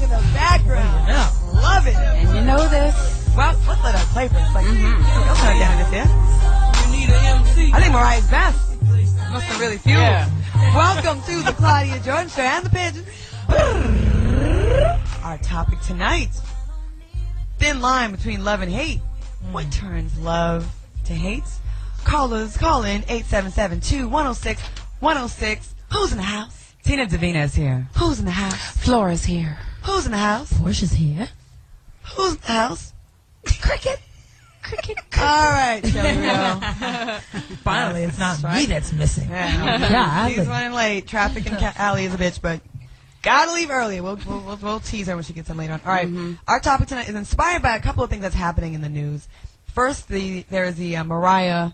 in the background. Yeah. Love it. And you know this. Well, let's let her play for us. Like, don't turn down this here. I think Mariah's best. Must have really few. Yeah. Welcome to the Claudia Jordan Show and the Pigeons. Our topic tonight: thin line between love and hate. What turns love to hate? Callers, call in 877-2-106-106. Who's in the house? Tina Davina is here. Who's in the house? Flora's here. Who's in the house? Portia's here. Who's in the house? Cricket. Cricket. All right, shall we go? Finally, it's not me that's missing. Yeah. She's running late. Traffic in Alley is a bitch, but gotta leave early. We'll tease her when she gets in later on. All right. Our topic tonight is inspired by a couple of things that's happening in the news. First, there is the Mariah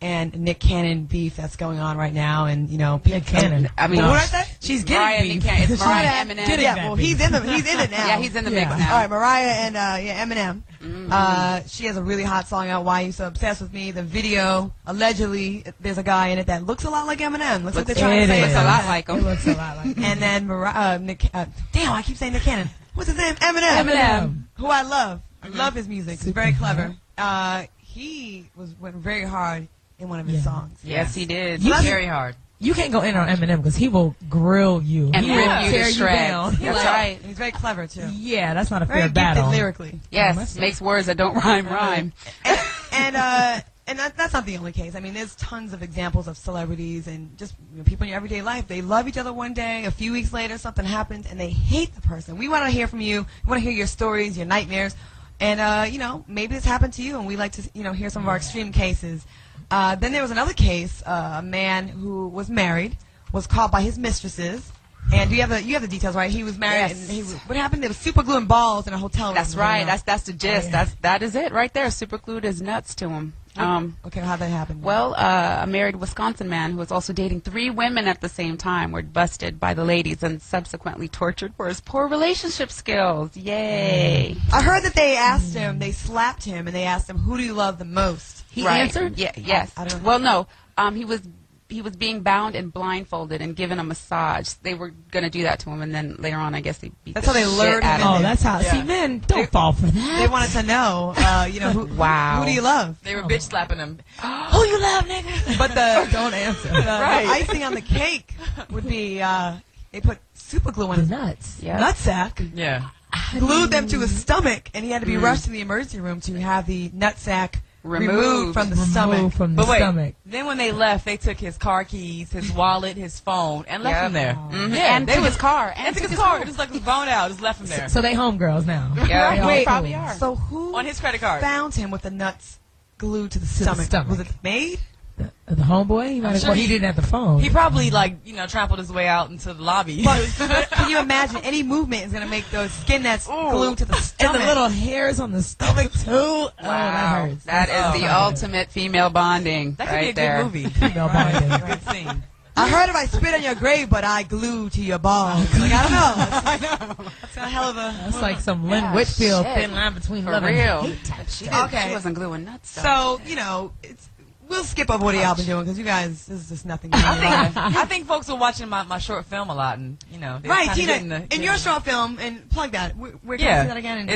and Nick Cannon beef that's going on right now, and Nick Cannon. I mean, what did I say? She's Mariah getting and beef. Nick Cannon. It's Mariah and Eminem. Yeah, well, he's in it now. Yeah, he's in the mix All now. right, Mariah and Eminem. She has a really hot song out, Why You So Obsessed With Me. The video, allegedly, there's a guy in it that looks a lot like Eminem. Looks like they're trying to say looks a lot like him. It looks a lot like him. And then damn, I keep saying Nick Cannon. What's his name? Eminem. Who I love. I love his music. He's very clever. He went very hard in one of his songs. Yes, he did. Very hard. You can't go in on Eminem because he will grill you. And he will rip you tear to you shreds. down. That's right. He's very clever, too. Yeah, that's not a Very fair battle. gifted lyrically. Yes, makes words that don't rhyme. And that's not the only case. I mean, there's tons of examples of celebrities and just people in your everyday life. They love each other one day, a few weeks later, something happens, and they hate the person. We want to hear from you. We want to hear your stories, your nightmares. And, maybe this happened to you, and we like to, hear some of our extreme cases. Then there was another case, a man who was married, was caught by his mistresses. And you have the details, right? He was married, Yes. and what happened? There was super glue and balls in a hotel room. That's right. That's the gist. That is it right there. Super glued his nuts to him. Okay, how'd that happen? Well, a married Wisconsin man who was also dating 3 women at the same time were busted by the ladies and subsequently tortured for his poor relationship skills. Yay. I heard that they asked him, they slapped him, and they asked him, who do you love the most? He answered? Yeah, yes. I don't know. Well, no. He was being bound and blindfolded and given a massage. They were going to do that to him, and then later on, I guess they beat That's the how they shit lured out him of in. Oh, that's how. Yeah. See, men don't fall for that. They wanted to know, who, Wow. who do you love? They were bitch slapping him. Who you love, nigga? But the Don't answer. The icing on the cake would be, they put super glue on his Nuts. Yeah. nutsack, yeah. glued them to his stomach, and he had to be rushed to the emergency room to have the nutsack removed from the stomach. Removed from the But wait, stomach. then when they left, they took his car keys, his wallet, his phone, and left him there. Yeah, and took his car. And took his car, just like his phone out, just left him there. So they homegirls now. Yeah, They they all probably cool. are. So who On his credit card. found him with the nuts glued to the the stomach? stomach. Was it the maid? The homeboy? He might have. sure Well, he he- didn't have the phone. He probably, trampled his way out into the lobby. But can you imagine any movement is going to make those skin nets glued to the and stomach? the little hairs on the stomach too. Oh, that Wow. hurts. That is the ultimate female bonding that could right be a there. good movie. Female bonding. Good scene. I heard if I spit on your grave, but I glue to your balls. Like, I don't know. I know. That's a hell of a... That's like some Lynn Yeah, Whitfield shit. thin line between For love and real. hate type shit. Okay. She wasn't gluing nuts. Though. So, we'll skip over what y'all been doing because you guys, this is just nothing. I think folks are watching my short film a lot, and they're Right, kinda Tina, getting in your short film, and plug that. Where can I see that again?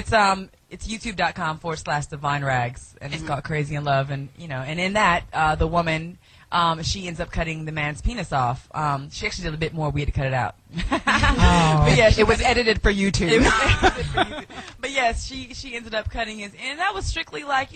It's youtube.com/Divine Rags, and it's called Crazy in Love, and and in that the woman she ends up cutting the man's penis off. She actually did a bit more. We had to cut it out. But yeah, It was edited for YouTube. It was edited for YouTube. But yes, she ended up cutting his, and that was strictly like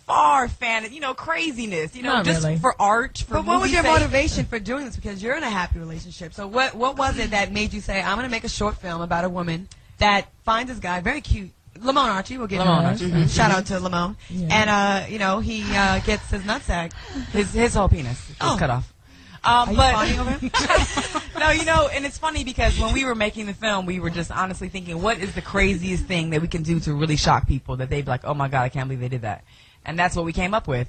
far fantasy, craziness, Not just really. for art. For But what was movie your sake. motivation for doing this? Because you're in a happy relationship. So what was it that made you say, I'm going to make a short film about a woman that finds this guy, very cute, Lamone Archie, we'll get Lamone him. Archie. Shout out to Lamone. Yeah. And, he gets his nutsack. His whole penis was cut off. Are you But fawning over him? no, and it's funny because when we were making the film, we were just honestly thinking, what is the craziest thing that we can do to really shock people that they'd be like, oh my God, I can't believe they did that. And that's what we came up with.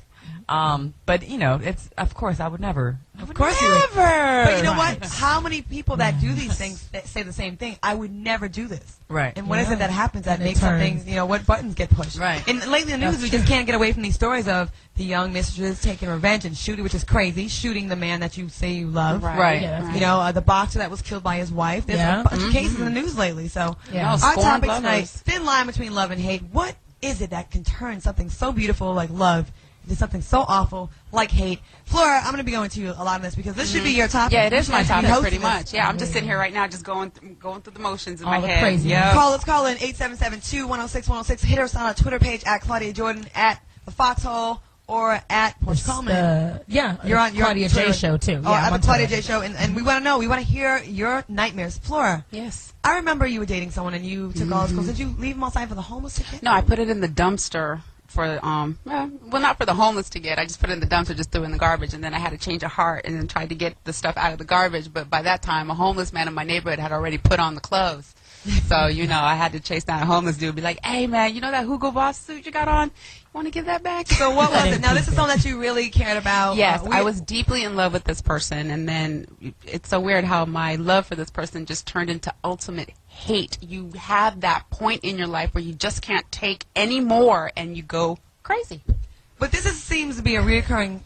But, you know, it's, of course, I would never. Of course you would. But you know what? How many people that do these things that say the same thing? I would never do this. Right. And what is it that happens that And it makes something, turns. you know, what buttons get pushed? Right. And lately in the news, we just can't get away from these stories of the young mistress taking revenge and shooting, which is crazy, shooting the man that you say you love. Right. Yeah, that's You know, the boxer that was killed by his wife. There's Yeah. a bunch of cases in the news lately. So Yeah. our Scorned topic lovers. tonight, thin line between love and hate. What is it that can turn something so beautiful like love into something so awful like hate? Flora, I'm going to be going to you a lot of this because this should be your topic. Yeah, it is You my should be topic hosting pretty this. much. Yeah, I'm just sitting here right now just going through the motions in All my the head. crazy Yeah. Let's call in 877-2-106-106. Hit us on our Twitter page at Claudia Jordan, at the Foxxhole, or at Portia Coleman. You're on Claudia J Twitter. Show too. Oh, Yeah, at I'm the on Claudia Twitter. J Show, and we want to know. We want to hear your nightmares. Flora, Yes. I remember you were dating someone and you took all his clothes. Did you leave him outside for the homeless to get? No, I put it in the dumpster for well, not for the homeless to get. I just put it in the dumpster, just threw it in the garbage, and then I had a change of heart and then tried to get the stuff out of the garbage. But by that time, a homeless man in my neighborhood had already put on the clothes. So, you know, I had to chase down a homeless dude and be like, hey, man, you know that Hugo Boss suit you got on? You want to give that back? So what was it? Now, this is something that you really cared about. Yes, I was deeply in love with this person, and then it's so weird how my love for this person just turned into ultimate hate. You have that point in your life where you just can't take any more, and you go crazy. But this seems to be a reoccurring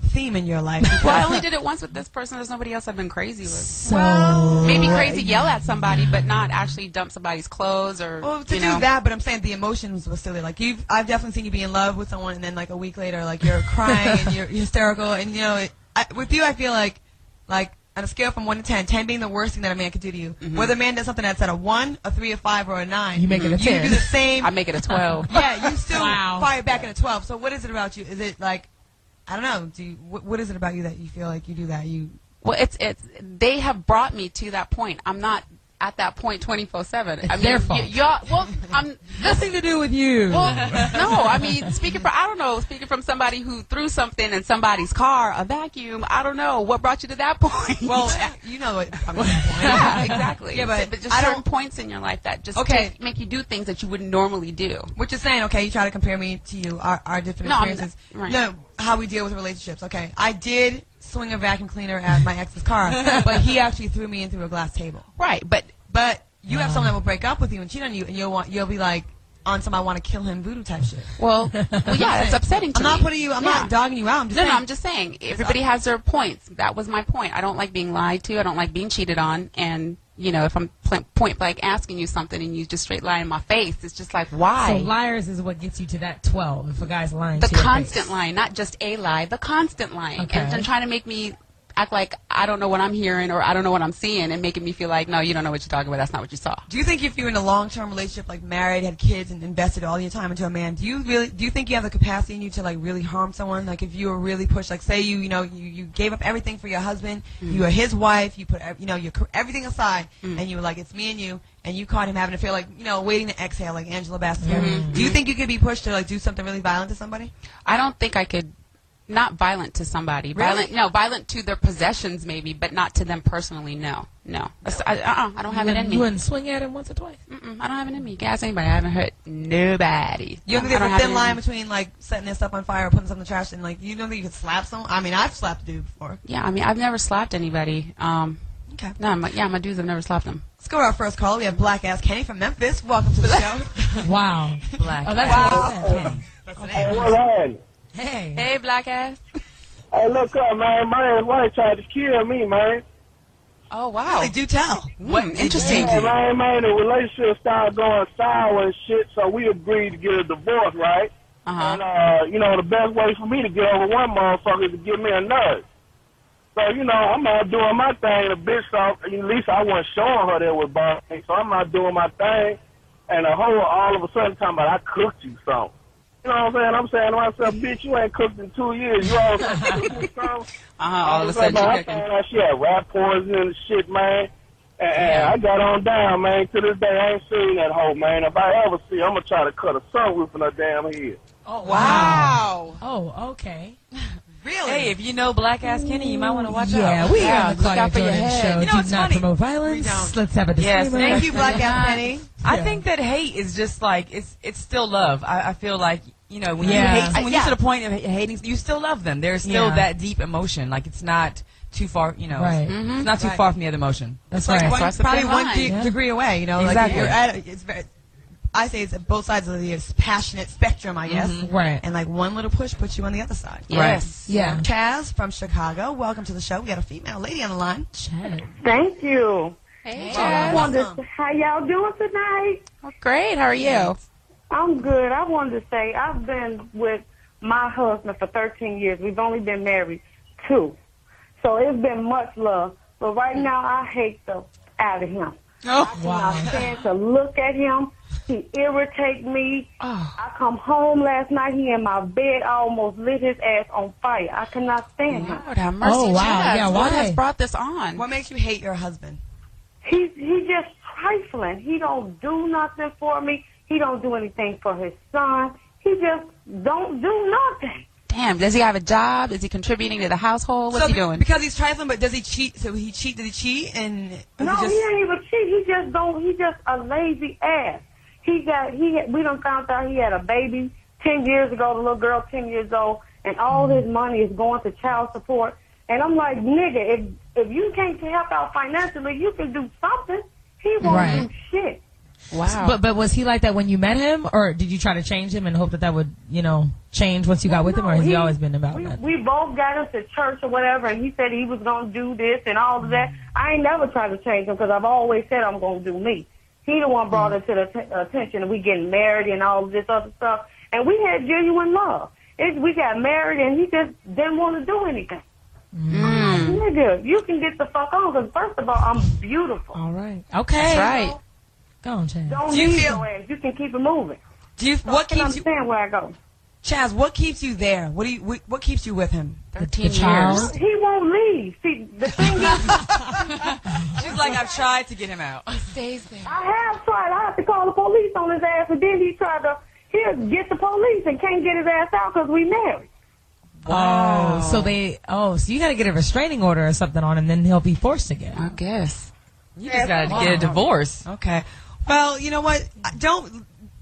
theme in your life. Well, I only did it once with this person. There's nobody else I've been crazy with. So Maybe crazy yell at somebody, but not actually dump somebody's clothes or, Well, to you do know. that, but I'm saying the emotions were still there. Like I've definitely seen you be in love with someone, and then like a week later, like you're crying and you're hysterical, and you know, with you, I feel like on a scale from 1 to 10, 10 being the worst thing that a man could do to you. Whether a man does something that's at a 1, a 3, a 5, or a 9, You make it a 10. You do the same. I make it a 12. Yeah, you still Wow. fire back at a 12. So what is it about you? Is it like, I don't know. What is it about you that you feel like you do that? Well, it's they have brought me to that point. I'm not at that point 24/7. It's their fault. Nothing to do with you. Well, no, I mean, speaking from somebody who threw something in somebody's car, a vacuum, I don't know. What brought you to that point? Well, you know what I'm saying. yeah, exactly. Yeah, but just I certain don't- points in your life that just Okay. make you do things that you wouldn't normally do. What you're saying, okay, you try to compare me to you, our different No, I'm experiences. right. No, how we deal with relationships. Okay, I did swing a vacuum cleaner at my ex's car, but he actually threw me in through a glass table. Right, but You have someone that will break up with you and cheat on you, and you'll be like on some I want to kill him voodoo type shit. well, yeah, it's upsetting to I'm me. not putting you. I'm not dogging you out. I'm just saying. I'm just saying. Everybody has their points. That was my point. I don't like being lied to. I don't like being cheated on. And, you know, if I'm point blank asking you something and you just straight lie in my face, it's just like, why? So liars is what gets you to that 12. If a guy's lying The to your constant face. lying, not just a lie, the constant lying. Okay. And trying to make me act like I don't know what I'm hearing or I don't know what I'm seeing and making me feel like, no, you don't know what you're talking about. That's not what you saw. Do you think if you're in a long-term relationship, like married, had kids, and invested all your time into a man, do you think you have the capacity in you to like really harm someone? Like if you were really pushed, like say you gave up everything for your husband, you are his wife, you put everything aside, and you were like, it's me and you, and you caught him having a feel like waiting to exhale, like Angela Bassett. Do you think you could be pushed to like do something really violent to somebody? I don't think I could. Not violent to somebody. Really? Violent to their possessions maybe, but not to them personally. No. I don't have it in me. You wouldn't swing at him once or twice? I don't have it in me. You can ask anybody. I haven't hurt nobody. You don't think I there's a have thin it in line me. between like setting this stuff on fire or putting something in the trash and like you don't think you could slap someone? I mean, I've slapped a dude before. Yeah, I mean, I've never slapped anybody. Okay. No, my dudes have never slapped them. Let's go to our first call. We have Black Ass Kenny from Memphis. Welcome to the show. Wow. Black. Oh, that's what it Hey, what's happening? said. Hey. Hey, black ass. Hey, look up, man. My wife tried to kill me, man. Oh, wow. Really, do tell. Interesting. Yeah, man, the relationship started going sour and shit, so we agreed to get a divorce, right? Uh-huh. And, the best way for me to get over one motherfucker is to give me another. So, I'm out doing my thing. The bitch, at least I wasn't showing her that was bothering me, so I'm out doing my thing. And the whole, all of a sudden, talking about I cooked you something. You know what I'm saying? I'm saying to myself, bitch, you ain't cooked in 2 years. You all cooked me something. All of a sudden, man, you're I cooking. found out she had rat poison and shit, man. And I got on down, man. To this day, I ain't seen that hoe, man. If I ever see her, I'm going to try to cut a sunroof in her damn head. Oh, Wow. Oh, okay. Really? Hey, if you know Black Ass Kenny, you might want to watch Yeah, out. we Yeah, are the look out Claudia for your Jordan head. Show. You know, Do it's not funny. promote We violence. don't. Let's have a Yes, disclaimer. Thank you, Black Yeah. Ass Kenny. I Yeah. think that hate is just like it's still love. I feel like You know, when Yeah. you hate someone, Yeah. you to the point of hating, you still love them. There's still Yeah. that deep emotion. Like, it's not too far, you know. Right. It's not too Right. far from the other emotion. That's Like right. one, That's the probably thin one line. Yeah. degree away, you know. Exactly. Like you're at, it's very, I say it's at both sides of the passionate spectrum, I guess. Right. And like one little push puts you on the other side. Yes. Yeah. Chaz from Chicago, welcome to the show. We got a female lady on the line. Chad. Thank you. Hey, I Chad. wanted Awesome. to, how y'all doing tonight? Great. How are you? I'm good. I wanted to say I've been with my husband for 13 years. We've only been married 2. So it's been much love. But right now I hate the out of him. I cannot stand to look at him. He irritates me. I come home last night, he in my bed, I almost lit his ass on fire. I cannot stand him. Lord have mercy. Oh, wow. Chad. Yeah, What why? has brought this on? What makes you hate your husband? He just trifling. He don't do nothing for me. He don't do anything for his son. He just don't do nothing. Damn. Does he have a job? Is he contributing to the household? What's he doing? Because he's trifling, but does he cheat? So he cheat? Did he cheat? And No, he he ain't even cheat. He just don't. He just a lazy ass. We done found out he had a baby 10 years ago. The little girl 10 years old, and all his money is going to child support. And I'm like, nigga, if you can't help out financially, you can do something. He won't Right. do shit. Wow. But was he like that when you met him, or did you try to change him and hope that would, you know, change once you got with him, or has he always been about that? We both got into church or whatever, and he said he was going to do this and all of that. I ain't never tried to change him because I've always said I'm going to do me. He the one brought it to the attention, and we getting married and all of this other stuff. And we had genuine love. We got married, and he just didn't want to do anything. Nigga, you can get the fuck on, because first of all, I'm beautiful. All right. Okay. That's right. Go on, Chad. Don't Do you need feel- your ass. You can keep it moving. what I can keeps you, understand where I go. Chaz? What keeps you there? What keeps you with him? 13 child. years. He won't leave. See, the thing is, She's like, I've tried to get him out. Stays there. I have tried. I have to call the police on his ass, and then he tried to get the police and can't get his ass out because we married. Wow. So you got to get a restraining order or something on him, then he'll be forced again. I guess. You just got to get a divorce. Okay. Well, you know what?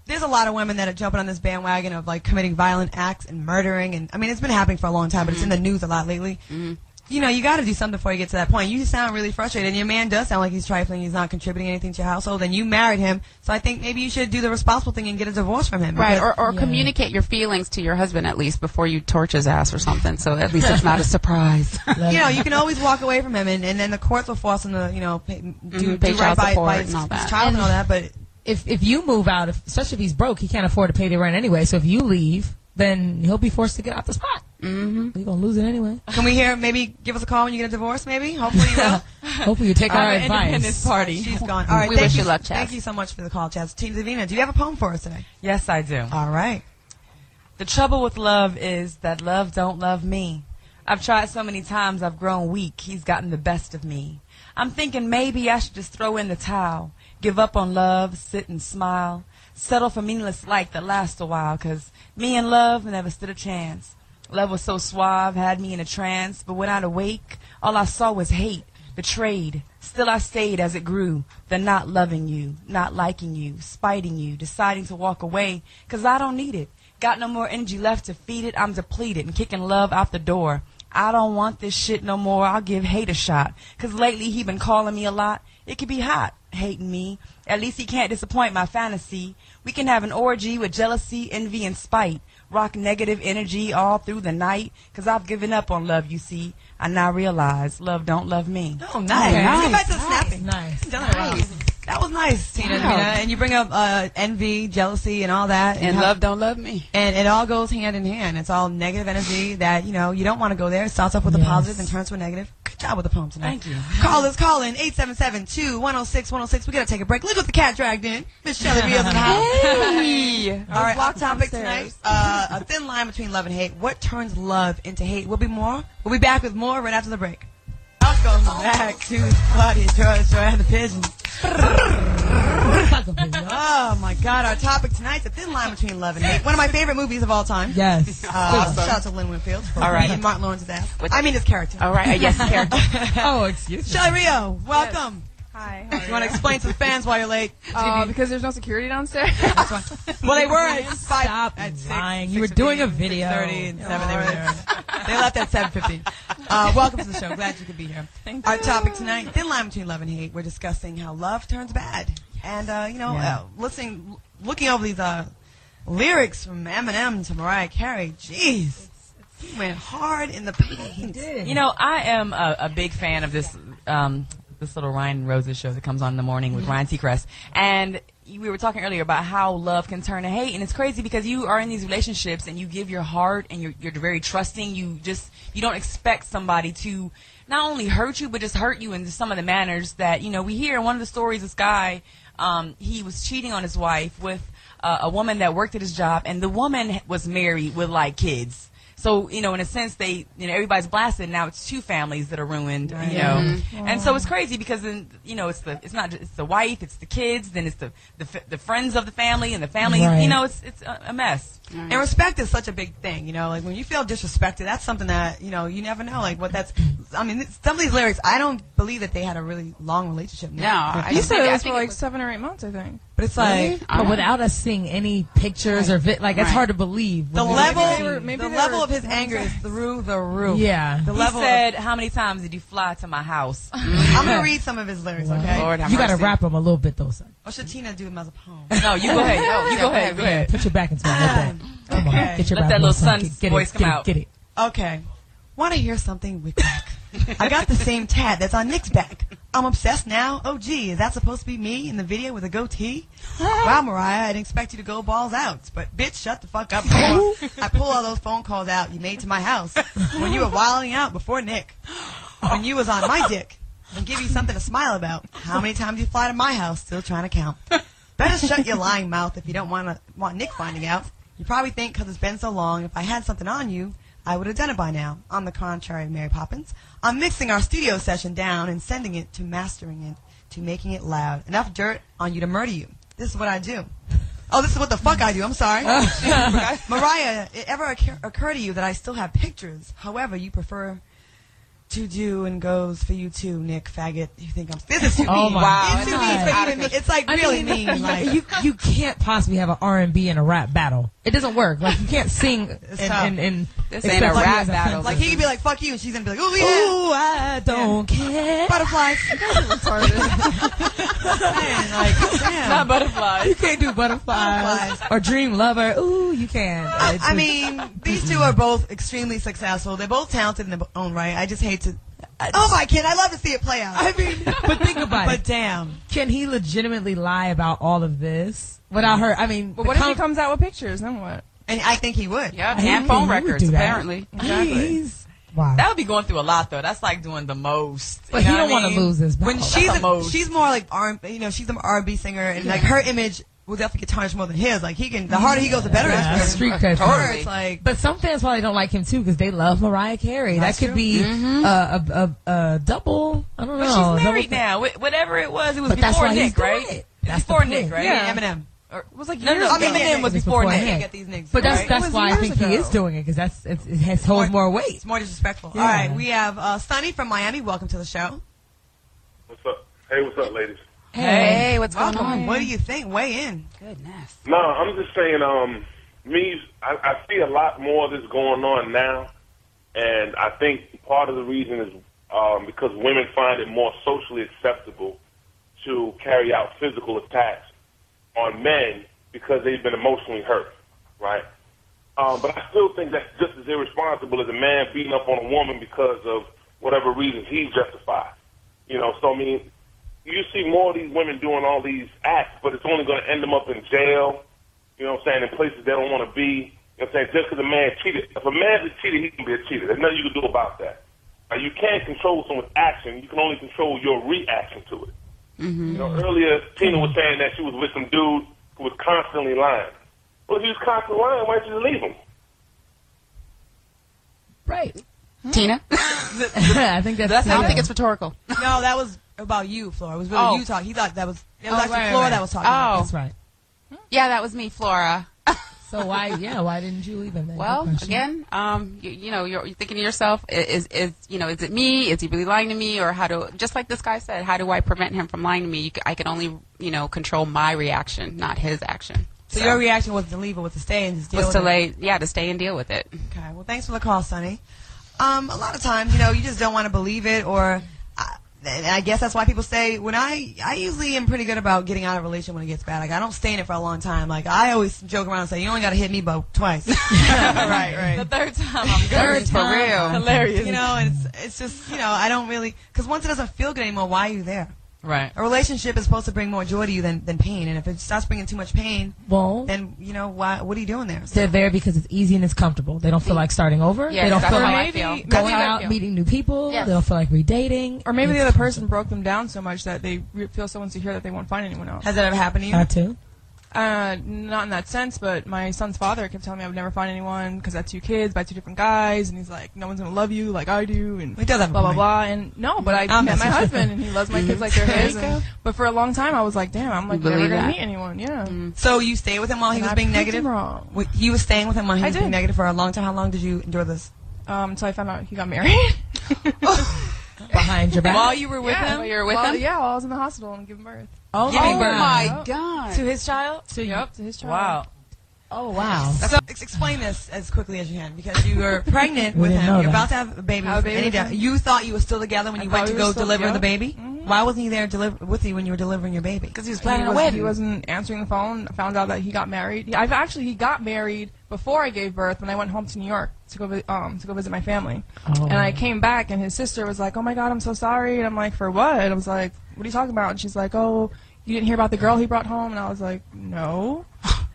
There's a lot of women that are jumping on this bandwagon of like committing violent acts and murdering, and I mean it's been happening for a long time, but it's in the news a lot lately. You know, you got to do something before you get to that point. You sound really frustrated, and your man does sound like he's trifling. He's not contributing anything to your household, and you married him. So I think maybe you should do the responsible thing and get a divorce from him. Right, because- or communicate your feelings to your husband at least before you torch his ass or something, so at least it's not a surprise. you know, you can always walk away from him, and then the courts will force him to, you know, pay pay child right support by and all that. his child and all that. But If you move out, especially if he's broke, he can't afford to pay the rent anyway. So if you leave, then he'll be forced to get out the spot. You're going to lose it anyway. can we hear? Maybe give us a call when you get a divorce. Maybe, hopefully you will. Hopefully you take our Independence advice. party. She's gone. All right, We thank wish you you luck, Chaz. Thank you so much for the call, Chaz. Tina Davina, do you have a poem for us today? Yes, I do. All right. The trouble with love is that love don't love me. I've tried so many times I've grown weak. He's gotten the best of me. I'm thinking maybe I should just throw in the towel. Give up on love, sit and smile. Settle for meaningless like that lasts a while, 'cause me and love never stood a chance. Love was so suave, had me in a trance, but when I'd awake, all I saw was hate, betrayed. Still I stayed as it grew, the not loving you, not liking you, spiting you, deciding to walk away, 'cause I don't need it. Got no more energy left to feed it, I'm depleted and kicking love out the door. I don't want this shit no more, I'll give hate a shot, 'cause lately he been calling me a lot. It could be hot, hating me. At least he can't disappoint my fantasy. We can have an orgy with jealousy, envy, and spite. Rock negative energy all through the night, 'cause I've given up on love, you see. I now realize love don't love me. Oh, nice. Okay. Get back to the snapping. Nice. Done it well. That was nice, Tina. Wow. Davina. And you bring up envy, jealousy, and all that. And how- love don't love me. And it all goes hand in hand. It's all negative energy that, you know, you don't want to go there. It starts off with a Yes. positive and turns to a negative. Good job with the poem tonight. Thank you. Call us, call in 877-2-106-106. We got to take a break. Look what the cat dragged in. Miss Shelly Rios in the house. Hey! All right, our topic tonight, a thin line between love and hate. What turns love into hate? We'll be back with more right after the break. Welcome back to Claudia Jordan and the Pigeons. Oh my God! Our topic tonight's a thin line between love and hate. One of my favorite movies of all time. Yes. Shout out to Lin Winfield for All right. being Martin Lawrence's ass. I mean his character. All right, yes, character. Oh, excuse me. Shelly Rio, welcome. Hi. You want to explain to the fans why you're late? Because there's no security downstairs. Well, they were at 5. Stop at 6, lying. You were doing a video. 6:30 and 7. They were there. They left at 7:50. Welcome to the show. Glad you could be here. Our topic tonight: thin line between love and hate. We're discussing how love turns bad, and looking over these lyrics from Eminem to Mariah Carey. Jeez. He went hard in the paint. You know, I am a big fan of this little Ryan Roses show that comes on in the morning with Ryan Seacrest. And we were talking earlier about how love can turn to hate. And it's crazy because you are in these relationships and you give your heart and you're very trusting. You don't expect somebody to not only hurt you, but just hurt you in some of the manners that, we hear. In one of the stories, this guy, he was cheating on his wife with a woman that worked at his job. And the woman was married with, kids. So, in a sense, everybody's blasted. Now it's two families that are ruined, And so it's crazy because then, it's the wife, it's the kids, then it's the friends of the family and the family, Right. It's a mess. And respect is such a big thing, when you feel disrespected, that's something that, you never know, some of these lyrics, I don't believe that they had a really long relationship. No. You said it was for 7 or 8 months, I think. But it's like, But without us seeing any pictures or it's hard to believe. the when level of his anger is through the roof. Yeah. The He level said, how many times did you fly to my house? I'm going to read some of his lyrics, okay? Lord have you got to mercy. rap them a little bit, though, son. Or should Tina do them as a poem? No, you go ahead. Go ahead. Yeah, put your back into it. Like that. Come on, Okay. get your Let rap that on, little son. son's Get voice it, come get out. It, get it. Okay. Want to hear something with crack? I got the same tat that's on Nick's back. I'm obsessed now. Oh, gee, is that supposed to be me in the video with a goatee? Wow, Mariah, I didn't expect you to go balls out. But, bitch, shut the fuck up. I pull all those phone calls out you made to my house when you were wilding out before Nick. When you was on my dick. And give you something to smile about. How many times you fly to my house, still trying to count. Better shut your lying mouth if you don't want Nick finding out. You probably think because it's been so long, if I had something on you, I would have done it by now. On the contrary, Mary Poppins, I'm mixing our studio session down and sending it to mastering it to making it loud. Enough dirt on you to murder you. This is what I do. Oh, this is what the fuck I do. I'm sorry. Mariah, it ever occur to you that I still have pictures? However, you prefer to do and goes for you too, Nick faggot. You think I'm? This is too Oh mean. my Wow, It's too God. mean for you to me. It's like really mean. Like you can't possibly have an R&B and a rap battle. It doesn't work. Like you can't sing tough. and This ain't a expect rap to be battle. like he could be like fuck you, and she's gonna be like oh yeah, Ooh, I don't care. butterflies. Man, like damn. Not butterflies. You can't do butterflies Butterflies. or dream lover. Ooh, you can. I mean, these two are both extremely successful. They're both talented in their own right. I just hate to. Oh my kid, I love to see it play out. I mean, but think about But it. damn. Can he legitimately lie about all of this without her? I mean, But what if he comes out with pictures? Then what? And I think he would. Yeah, He and phone would records, do that. apparently. He's wow. That would be going through a lot, though. That's like doing the most. But You he know don't what I want to mean? lose his When battle. she's more like she's an R&B singer, and like her image will definitely get tarnished more than his. Like he can, the harder he goes, the better Yeah, it is. street cred. For her, Totally. it's like. But some fans probably don't like him too because they love Mariah Carey. That's that could true. be a double. I don't know. But she's double married thing. now. Whatever it was But that's before why he's Nick, doing right? it. It's That's the before point. Nick, right? Yeah, Eminem. Or, It was like no, years I ago. mean, Eminem was before before Nick. Nick. Get these niggas. But that's right? that's was why I years think he ago. is doing it because it holds more weight. It's more disrespectful. Yeah. All right, we have Sunny from Miami. Welcome to the show. What's up? Hey, what's up, ladies? Hey, what's going Welcome. on? What do you think? Weigh in. Goodness. No, I'm just saying, I see a lot more of this going on now, and I think part of the reason is because women find it more socially acceptable to carry out physical attacks on men because they've been emotionally hurt, right? But I still think that's just as irresponsible as a man beating up on a woman because of whatever reasons he's justified. So I mean, you see more of these women doing all these acts, but it's only going to end them up in jail, you know what I'm saying, in places they don't want to be. You know what I'm saying? Just because a man cheated. If a man's a cheater, he can be a cheater. There's nothing you can do about that. You can't control someone's action. You can only control your reaction to it. Mm-hmm. Earlier, Tina was saying that she was with some dude who was constantly lying. Well, if he was constantly lying, why don't you just leave him? Right. Tina? I think that's. I don't think it's rhetorical. No, that was about you, Flora. It was really you talking. He thought that was actually right, Flora right. that was talking. About Oh. That's right. Yeah, that was me, Flora. So why didn't you leave him then? Well, again, you're thinking to yourself, is it me? Is he really lying to me? Or just like this guy said, how do I prevent him from lying to me? I can only, control my reaction, not his action. So your reaction was to leave or was to stay and just deal with it? To stay and deal with it. Okay. Well, thanks for the call, Sonny. A lot of times, you just don't want to believe it, or and I guess that's why people say I usually am pretty good about getting out of a relationship when it gets bad. Like, I don't stay in it for a long time. Like, I always joke around and say, you only got to hit me but twice. Right. The third time I'm good. For real. Hilarious. And it's just, I don't really, because once it doesn't feel good anymore, why are you there? Right. A relationship is supposed to bring more joy to you than pain, and if it starts bringing too much pain, then why? What are you doing there? So, they're there because it's easy and it's comfortable. They don't feel like starting over. Yeah, they don't feel I like feel. going out, meeting new people. Yes. They don't feel like redating. Or maybe the other person broke them down so much that they feel so insecure that they won't find anyone else. Has that ever happened to you? That too. Not in that sense, but my son's father kept telling me I would never find anyone because I had 2 kids by 2 different guys, and he's like, no one's going to love you like I do, and He does have a blah, blah, point. blah. And no, but I met my husband, and he loves my kids like they're his. But for a long time, I was like, damn, I'm like never going to meet anyone. Yeah. So you stayed with him while he was being negative? Wrong. You were staying with him while he I was being did. negative for a long time? How long did you endure this? Until I found out he got married. Behind your back. While you were with him? You were with him? Yeah, while I was in the hospital and giving birth. Oh, Oh, wow. my God. To his child? Yep, to his child. Wow. Oh, wow. So explain this as quickly as you can, because you were pregnant We with didn't him. know You're that. about to have a baby. Have a baby Any with day. him. You thought you were still together when you went thought to we go were still deliver the together. baby? Why wasn't he there with you when you were delivering your baby? Because he was He planning a wedding. He wasn't answering the phone. I found out that he got married. He got married before I gave birth when I went home to New York to go visit my family. Oh. And I came back and his sister was like, "Oh my God, I'm so sorry." And I'm like, "For what?" And I was like, "What are you talking about?" And she's like, "Oh, you didn't hear about the girl he brought home?" And I was like, "No."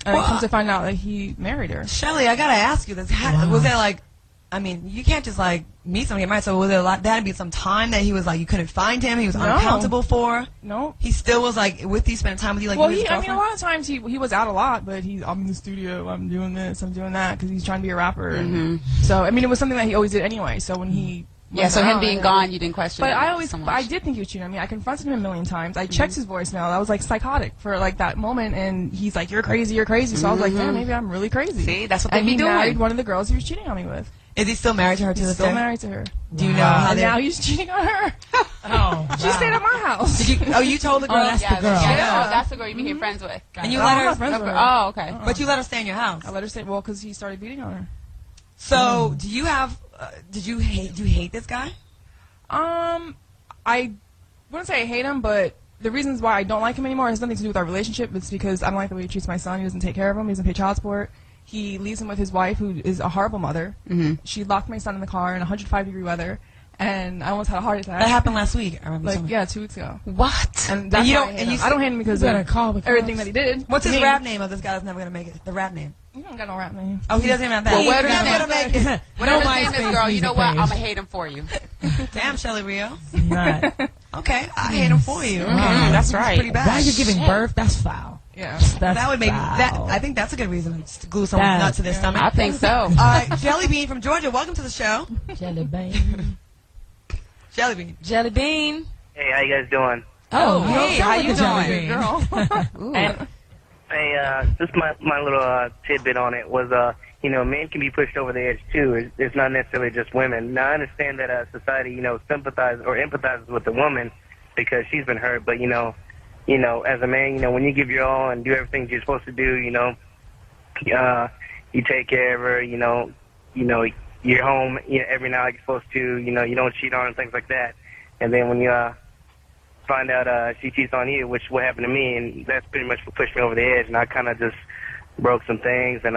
And I come to find out that he married her. Shelly, I gotta ask you this. Was there you can't just meet somebody, right? So was there there had to be some time that he was you couldn't find him, he was unaccountable for? No. He still was with you, spending time with you, Well, you his a girlfriend? lot of times he was out a lot, but I'm in the studio, I'm doing this, I'm doing that, because he's trying to be a rapper. And so, it was something that he always did anyway. So when he so him around, being gone, you didn't question But it so much. I did think he was cheating on me. I confronted him a million times. I checked his voicemail. I was psychotic for that moment, and he's like, "You're crazy, you're crazy." So I was like, "Yeah, maybe I'm really crazy." See, that's what they and be he doing. married one of the girls he was cheating on me with. Is he still married to her to He's this still day? married to her. Do you know how And they? now he's cheating on her. Oh, She stayed at my house. You told the girl? that's the girl. That's the girl you became friends with. And you I'm let not her? friends with her. Oh, okay. But you let her stay in your house. I let her stay. Well, because he started beating on her. So do you have? Do you hate this guy? I wouldn't say I hate him, but the reasons why I don't like him anymore has nothing to do with our relationship. It's because I don't like the way he treats my son. He doesn't take care of him. He doesn't pay child support. He leaves him with his wife, who is a horrible mother. She locked my son in the car in 105-degree weather, and I almost had a heart attack. That happened last week. I remember. you told me. 2 weeks ago. What? And that's you why don't- I hate and him. you I don't hate him because You better of call the everything cops. that he did. What's his Me. rap name of this guy that's never gonna make it? The rap name. He don't got no rap name. Oh, he doesn't even have that. Well, He's whatever never his gonna name make it. Whatever No his name is, MySpace girl, you know music what? I'm page. going to hate him for you. Damn, Shelly Rio. Right. Okay, I hate him for you. Okay, That's right. Pretty bad. While you're giving birth, that's foul. Yeah. That's That would make foul. that. I think that's a good reason to glue someone's nut to their stomach. I think so. All right, Jelly Bean from Georgia. Welcome to the show. Jelly bean. Jelly Bean. Jelly bean. Hey, how you guys doing? Oh, hey, how you doing, Girl. And Hey, just my little tidbit on it was, men can be pushed over the edge too. It's not necessarily just women. Now I understand that society, sympathizes or empathizes with the woman because she's been hurt. But as a man, when you give your all and do everything you're supposed to do, you take care of her. You're home every night like you're supposed to. You don't cheat on her and things like that. And then when you find out she cheats on you, which what happened to me, and that's pretty much what pushed me over the edge. And I kind of just broke some things and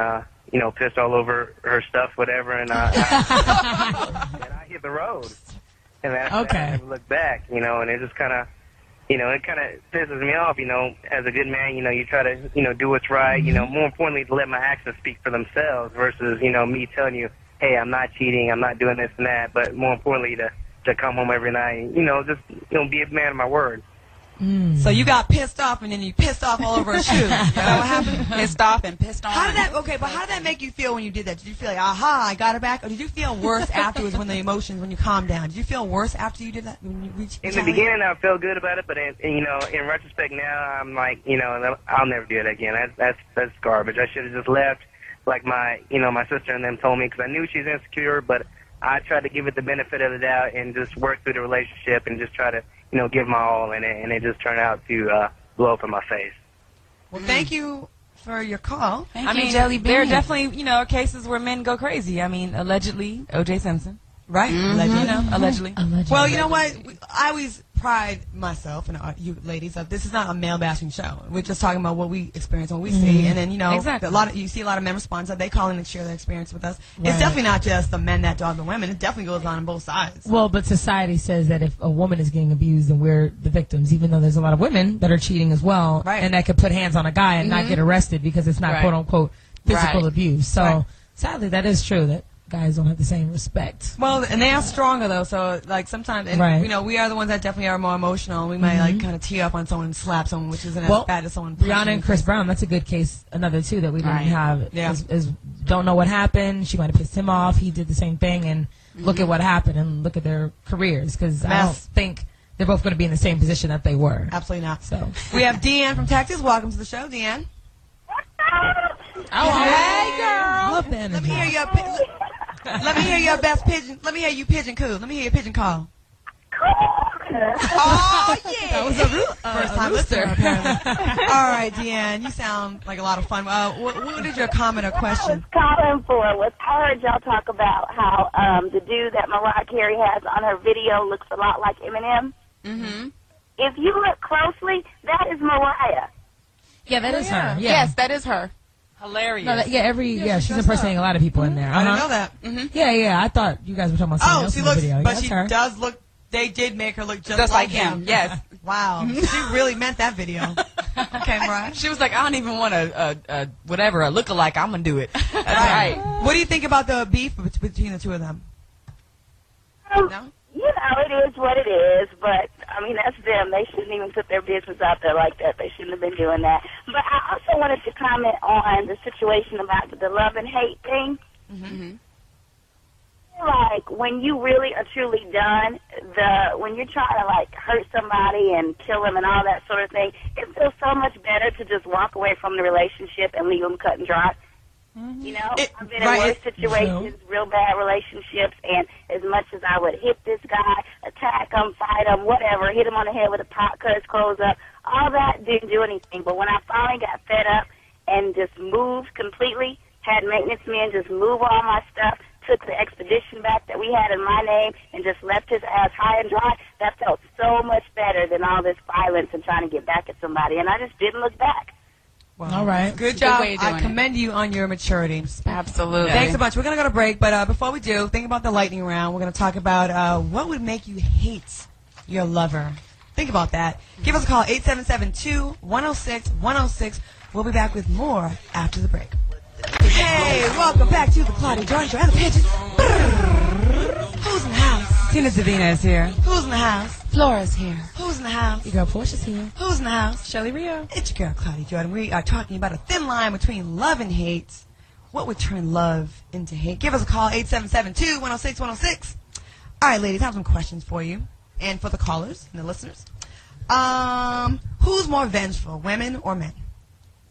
pissed all over her stuff, whatever. And I hit the road. And after that, I never looked back. And it just kind of. It kind of pisses me off, as a good man, you try to, do what's right, more importantly, to let my actions speak for themselves versus, me telling you, hey, I'm not cheating, I'm not doing this and that, but more importantly, to come home every night and, just, be a man of my word. So you got pissed off, and then you pissed off all over her shoes. Is that what happened? pissed off and pissed on. How did that make you feel when you did that? Did you feel like, aha, I got her back? Or did you feel worse afterwards when you calmed down? Did you feel worse after you did that? When you reached In the beginning, I felt good about it, but in retrospect now, I'm like, I'll never do it again. That's garbage. I should have just left. like my sister and them told me, because I knew she's insecure, but I tried to give it the benefit of the doubt and just work through the relationship and just try to, give my all in it, and it just turned out to blow up in my face. Well, thank you for your call. I mean, there are definitely, cases where men go crazy. I mean, allegedly, O.J. Simpson. Right. Allegedly. Well, you know what? I always pride myself and you ladies of this is not a male bashing show. We're just talking about what we experience, what we see, and then exactly. you see a lot of men respond to that. They call in and share their experience with us. Right. It's definitely not just the men that dog the women. It definitely goes on both sides. Well, but society says that if a woman is getting abused, then we're the victims, even though there's a lot of women that are cheating as well, right. and that could put hands on a guy and not get arrested because it's not quote unquote physical abuse. So sadly, that is true that guys don't have the same respect. Well, and they are stronger though, so like sometimes, and, we are the ones that definitely are more emotional. We might like kind of tee up on someone and slap someone, which isn't as bad as someone. Rihanna and Chris Brown, that's a good case, another too that we didn't have. Yeah. Is don't know what happened. She might have pissed him off. He did the same thing, and look at what happened, and look at their careers, because I don't think they're both going to be in the same position that they were. Absolutely not. So we have Deanne from Texas. Welcome to the show, Deanne. Oh, hey, girl. Let me hear your. Let me hear your best pigeon. Let me hear you pigeon coo. Let me hear your pigeon call. Oh, yeah. That was a first time listener, apparently. All right, Deanne, you sound like a lot of fun. What is your comment or question? I was calling for was I heard y'all talk about how the dude that Mariah Carey has on her video looks a lot like Eminem. Mm-hmm. If you look closely, that is Mariah. Yeah, that is her. Yeah. Yes, that is her. Hilarious. No, she's impersonating a lot of people in there. I didn't know that. Mm-hmm. Yeah. I thought you guys were talking about someone else in the video. But she does look. They did make her look just like him. Yes. Wow. She really meant that video. Okay, Mariah. She was like, I don't even want a look-alike. I'm gonna do it. That's right. What do you think about the beef between the two of them? No. It is what it is, but, I mean, that's them. They shouldn't even put their business out there like that. They shouldn't have been doing that. But I also wanted to comment on the situation about the love and hate thing. Mm-hmm. Like, when you really are truly done, when you're trying to, like, hurt somebody and kill them and all that sort of thing, it feels so much better to just walk away from the relationship and leave them cut and dry. Mm-hmm. I've been in worse situations, real bad relationships, and as much as I would hit this guy, attack him, fight him, whatever, hit him on the head with a pot, cut his clothes up, all that didn't do anything. But when I finally got fed up and just moved completely, had maintenance men just move all my stuff, took the expedition back that we had in my name, and just left his ass high and dry, that felt so much better than all this violence and trying to get back at somebody. And I just didn't look back. Wow. All right. Good job. I commend you on your maturity. Absolutely. Thanks a bunch. We're going to go to break, but before we do, think about the lightning round. We're going to talk about what would make you hate your lover. Think about that. Give us a call, 877-2-106-106. We'll be back with more after the break. Hey, welcome back to the Claudia Jordan Show and the Pigeon. Who's in the house? Tina Davina is here. Who's in the house? Flora's here. Who's in the house? Your girl Portia's here. Who's in the house? Shelly Rio. It's your girl, Claudia Jordan. We are talking about a thin line between love and hate. What would turn love into hate? Give us a call, 877-2-106-106. All right, ladies, I have some questions for you and for the callers and the listeners. Who's more vengeful, women or men?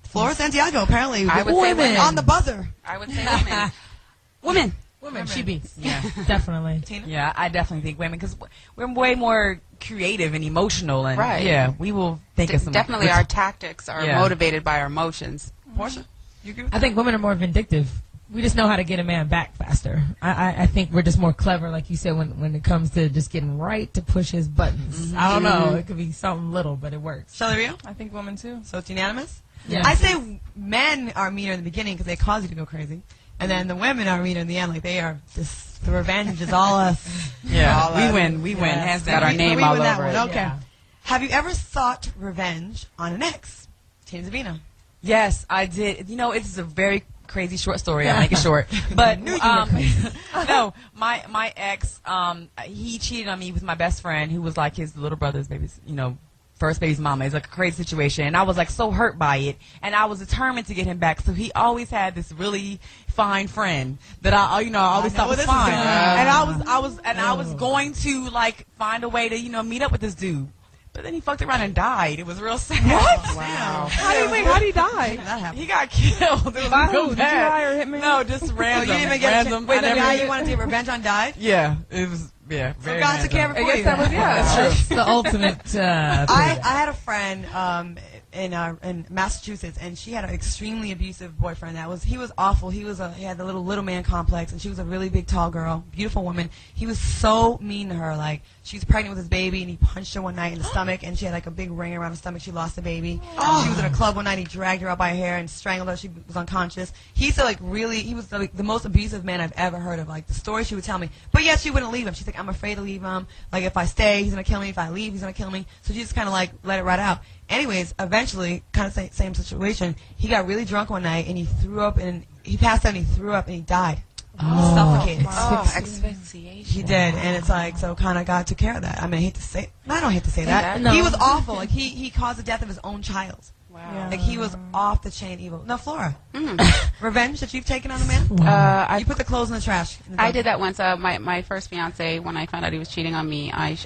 Flora Santiago, apparently. I would say women. On the buzzer. I would say women. Women. She beats. Yeah. Definitely. Tina? Yeah, I definitely think women, because we're way more creative and emotional, and we will think of some. Definitely, our tactics are motivated by our emotions. Portia, you agree with I think women are more vindictive. We just know how to get a man back faster. I think we're just more clever, like you said, when it comes to just getting right to push his buttons. Mm-hmm. I don't know. It could be something little, but it works. Shelly Rio? I think women too. So it's unanimous? Yeah. I say men are meaner in the beginning because they cause you to go crazy. And then the women are meaner in the end. Like, they are just, the revenge is all us. Yeah, we win. We win. Has got our name all over it. Okay. Yeah. Have you ever sought revenge on an ex? Tina Davina. Yes, I did. It's a very crazy short story. I'll make it short. But no, my ex, he cheated on me with my best friend, who was like his little brother's baby's, first baby's mama. It's like a crazy situation, and I was like so hurt by it, and I was determined to get him back. So he always had this really fine friend that I always thought was fine, and I was going to like find a way to meet up with this dude. But then he fucked around and died. It was real sad. What? Wow. How did he die? That happened. He got killed. It was By real who? Did bad. you hire a hitman? No, just Oh, random. you didn't even get random. Wait, I the never guy even- you wanted to take revenge on died? Yeah, it was. Yeah, So very God random. took care of it I for guess you. that was That's true. It's the ultimate. I had a friend in Massachusetts, and she had an extremely abusive boyfriend. He was awful. He had the little man complex, and she was a really big, tall girl, beautiful woman. He was so mean to her. Like, she was pregnant with his baby, and he punched her one night in the stomach, and she had like a big ring around her stomach. She lost the baby. She was in a club one night. He dragged her up by her hair and strangled her. She was unconscious. He was like the most abusive man I've ever heard of. Like, the story she would tell me. But yet she wouldn't leave him. She's like, I'm afraid to leave him. Like, if I stay, he's gonna kill me. If I leave, he's gonna kill me. So she just kind of like let it ride out. Anyways, eventually, kind of same situation. He got really drunk one night, and he passed out, and he threw up, and he died. Suffocated. Asphyxiation. He did, and it's like, so kind of God took care of that. I mean, I don't hate to say that. No. He was awful. Like, he caused the death of his own child. Wow. Like, he was off the chain evil. Now, Flora, revenge that you've taken on a man? You put the clothes in the trash. I did that once. My first fiance, when I found out he was cheating on me, I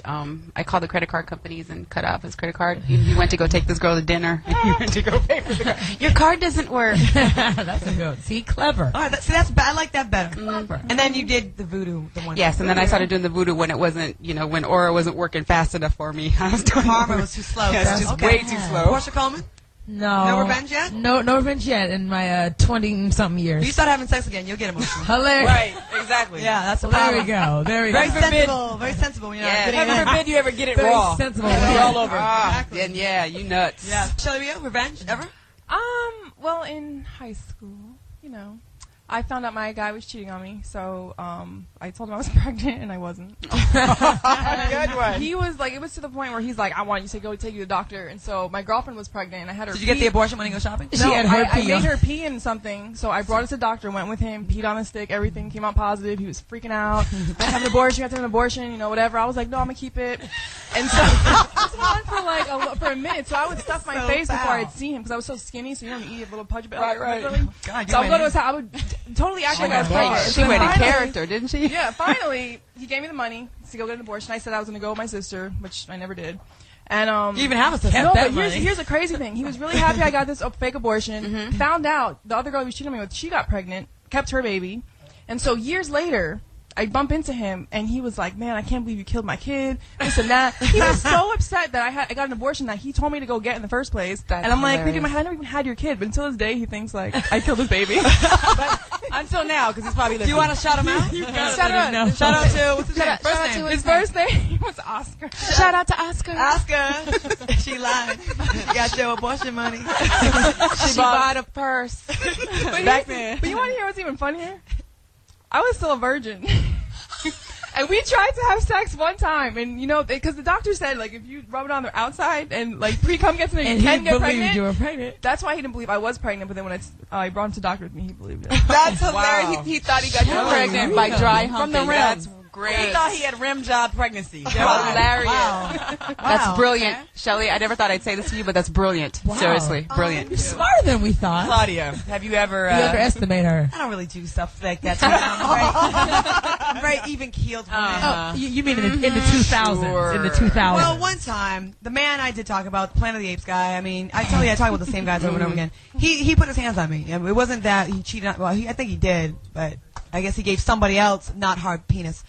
called the credit card companies and cut off his credit card. He went to go take this girl to dinner. He went to go pay for the card. Your card doesn't work. That's a good. See, clever. All right, that's bad. I like that better. And then you did the voodoo, the one. Yes, and then I started doing the voodoo when it wasn't, when Aura wasn't working fast enough for me. I was doing Karma was too slow. Yes, just way too slow. Portia Coleman, No. no revenge yet? No revenge yet in my 20-something years. If you start having sex again, you'll get emotional. Hilarious. Right, exactly. Yeah, that's the There problem. we go. There we Very go. sensible. Very sensible. You know, Yeah. getting Heaven in. forbid you ever get it Very raw. sensible. You're all over. Exactly. Then yeah, you nuts. Yeah. Shelly, revenge ever? Well, in high school, I found out my guy was cheating on me, so I told him I was pregnant, and I wasn't. Good one. He was like, it was to the point where he's like, I want you to go take you to the doctor, and so my girlfriend was pregnant, and I had her. Did you get the abortion when you go shopping? No, She had her I pee on- made her pee in something, so I brought it to the doctor, went with him, peed on a stick, everything came out positive. He was freaking out. I have an abortion, you have to have an abortion, whatever. I was like, no, I'm gonna keep it. And so this went on for a minute, so I would stuff my So face before foul. I'd see him because I was so skinny, so you know, you eat a little pudge bit. Right. God, So I would go to his house. I would totally act like I was pregnant. She And went in finally- character, didn't she? Yeah, finally, he gave me the money to go get an abortion. I said I was going to go with my sister, which I never did. And You even have a sister. no, that but money. here's the crazy thing. He was really happy I got this fake abortion. Found out the other girl he was cheating on me with, she got pregnant, kept her baby. And so years later, I bump into him, and he was like, man, I can't believe you killed my kid, this and that. He was so upset that I got an abortion that he told me to go get in the first place. That's and I'm like, thinking, hilarious. I never even had your kid, but until this day, he thinks, like, I killed his baby. Until now, because he's probably Do listening. you want to shout him out? Shout out. Shout out to, what's his name? First name. His first name was Oscar. Shout out to Oscar. Oscar. She lied. She got your abortion money. She bought a purse. Back then. But you want to hear what's even funnier? I was still a virgin. And we tried to have sex one time, and because the doctor said, like, if you rub it on the outside and, like, pre-cum gets in there, And you he can get believed pregnant. you were pregnant. That's why he didn't believe I was pregnant, but then when I brought him to the doctor with me, he believed it. That's Wow. hilarious. He thought he got you pregnant by dry humping. From the rim. That's He great. thought he had rim job pregnancy. Hilarious. Wow. That's brilliant. Shelly, I never thought I'd say this to you, but that's brilliant. Wow. Seriously, brilliant. You're smarter than we thought. Claudia, have you ever? You underestimate her. I don't really do stuff like that. I'm very even keeled woman. Oh, you mean in the 2000s? Sure. In the 2000s. Well, one time, the man I did talk about, the Planet of the Apes guy, I mean, I talk about the same guys over and over again. He put his hands on me. I mean, it wasn't that he cheated on, well, I think he did, but I guess he gave somebody else not hard penis.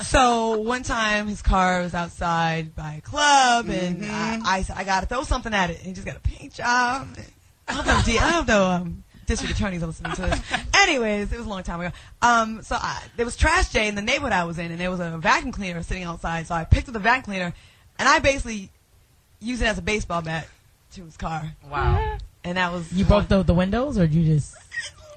So one time his car was outside by a club, and I got to throw something at it, and he just got a paint job. I hope no district attorneys are listening to this. Anyways, it was a long time ago. So there was trash day in the neighborhood I was in, and there was a vacuum cleaner sitting outside. So I picked up the vacuum cleaner, and I basically used it as a baseball bat to his car. Wow. And that was You broke the windows, or did you just?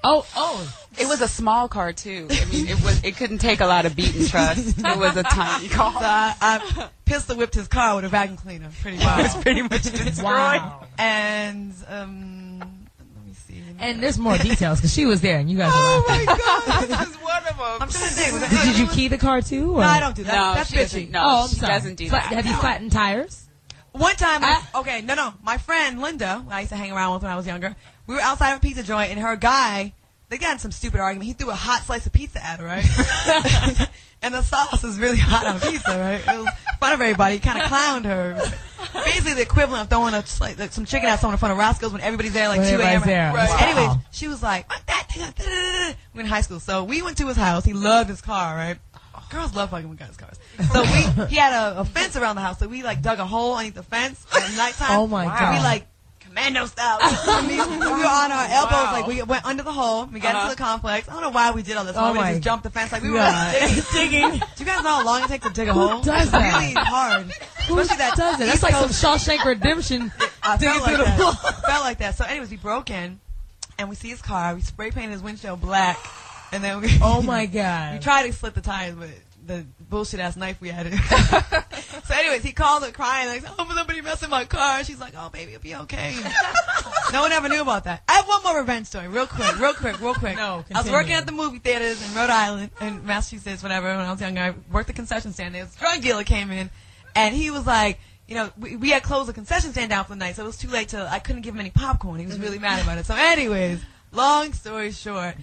Oh. It was a small car too. I mean, it couldn't take a lot of beating, trust. It was a tiny car. So I pistol whipped his car with a vacuum cleaner, pretty much. It was pretty much destroyed. Wow. And let me see. And there's more details because she was there, and you guys. Oh were my God! This is one of them. I'm trying to think. Was Did you key the car too? Or? No, I don't do that. No, That's she doesn't. bitchy. No, Oh, I'm she sorry. doesn't do that. Have you flattened tires? One time, my friend Linda, who I used to hang around with when I was younger, we were outside of a pizza joint, and her guy, they got in some stupid argument. He threw a hot slice of pizza at her, right? And the sauce was really hot on pizza, right? It was in front of everybody. He kind of clowned her. Basically the equivalent of throwing some chicken at someone in front of Roscoe's when everybody's there, like 2 a.m. There. Right. Wow. Anyways, she was like, "What that nigga?" We're in high school, so we went to his house. He loved his car, right? Girls love fucking with guys' cars. So he had a fence around the house, so we like dug a hole underneath the fence at nighttime. Oh my God. We like commando style. we were on our elbows, like we went under the hole. We got into the complex. I don't know why we did all this. Why we just jumped the fence like we were digging. Do you guys know how long it takes to dig a hole? Who does that? Really hard. Who does that? That's like some Shawshank Redemption. I felt like that. Felt like that. So anyways, we broke in, and we see his car. We spray painted his windshield black, and then we. Oh my God. We tried to slit the tires, but the bullshit ass knife we had. So anyways, he called her crying like, "Oh, somebody messed in my car." She's like, "Oh, baby, it'll be okay." No one ever knew about that. I have one more revenge story, real quick. No, I was working at the movie theaters in Rhode Island, in Massachusetts, whatever. When I was younger, I worked the concession stand. There was a drug dealer came in, and he was like, you know, we had closed the concession stand down for the night, so it was too late I couldn't give him any popcorn. He was really mad about it. So anyways, long story short,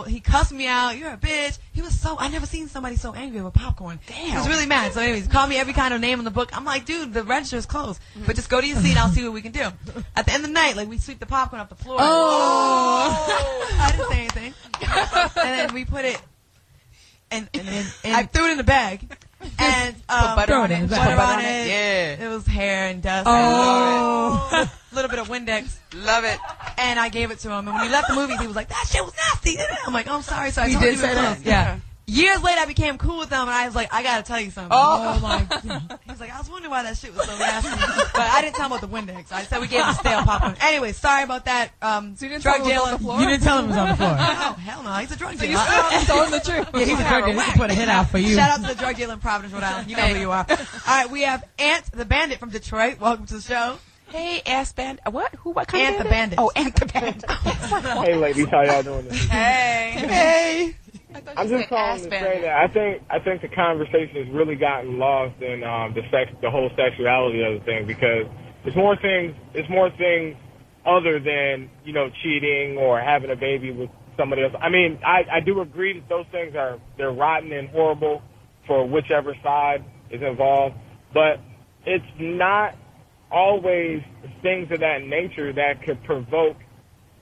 he cussed me out. "You're a bitch." He was I never seen somebody so angry with popcorn. Damn. He was really mad. So anyways, he called me every kind of name in the book. I'm like, "Dude, the register is closed. But just go to your seat and I'll see what we can do." At the end of the night, like, we sweep the popcorn off the floor. Oh! I didn't say anything. And then we put it, and I threw it in the bag. And put butter on it. Butter on it. Yeah. It was hair and dust. Oh. And a little bit of Windex. Love it. And I gave it to him. And when he left the movies, he was like, "That shit was nasty." I'm like, "Oh, I'm sorry." So I told did you say it was that? close. Yeah. Years later, I became cool with him, and I was like, "I gotta tell you something." Oh my God. He was like, "I was wondering why that shit was so nasty," but I didn't tell him about the Windex. I said we gave him stale popcorn. Anyway, sorry about that. So you didn't drug tell him it was on dealer. the floor? You didn't tell him it was on the floor. No, hell no. He's a drug dealer. You still telling the truth. Yeah, he's a drug dealer. He can put a hit out for you. Shout out to the drug dealer in Providence, Rhode Island. You know who you are. All right, we have Ant the Bandit from Detroit. Welcome to the show. Hey, Ass Bandit. What? What kind Ant of the Bandit. Oh, Ant the Bandit. Hey, ladies, how y'all doing? Hey. I'm just calling to say that I think the conversation has really gotten lost in the whole sexuality of the thing, because it's more things other than, you know, cheating or having a baby with somebody else. I mean, I do agree that those things they're rotten and horrible for whichever side is involved, but it's not always things of that nature that could provoke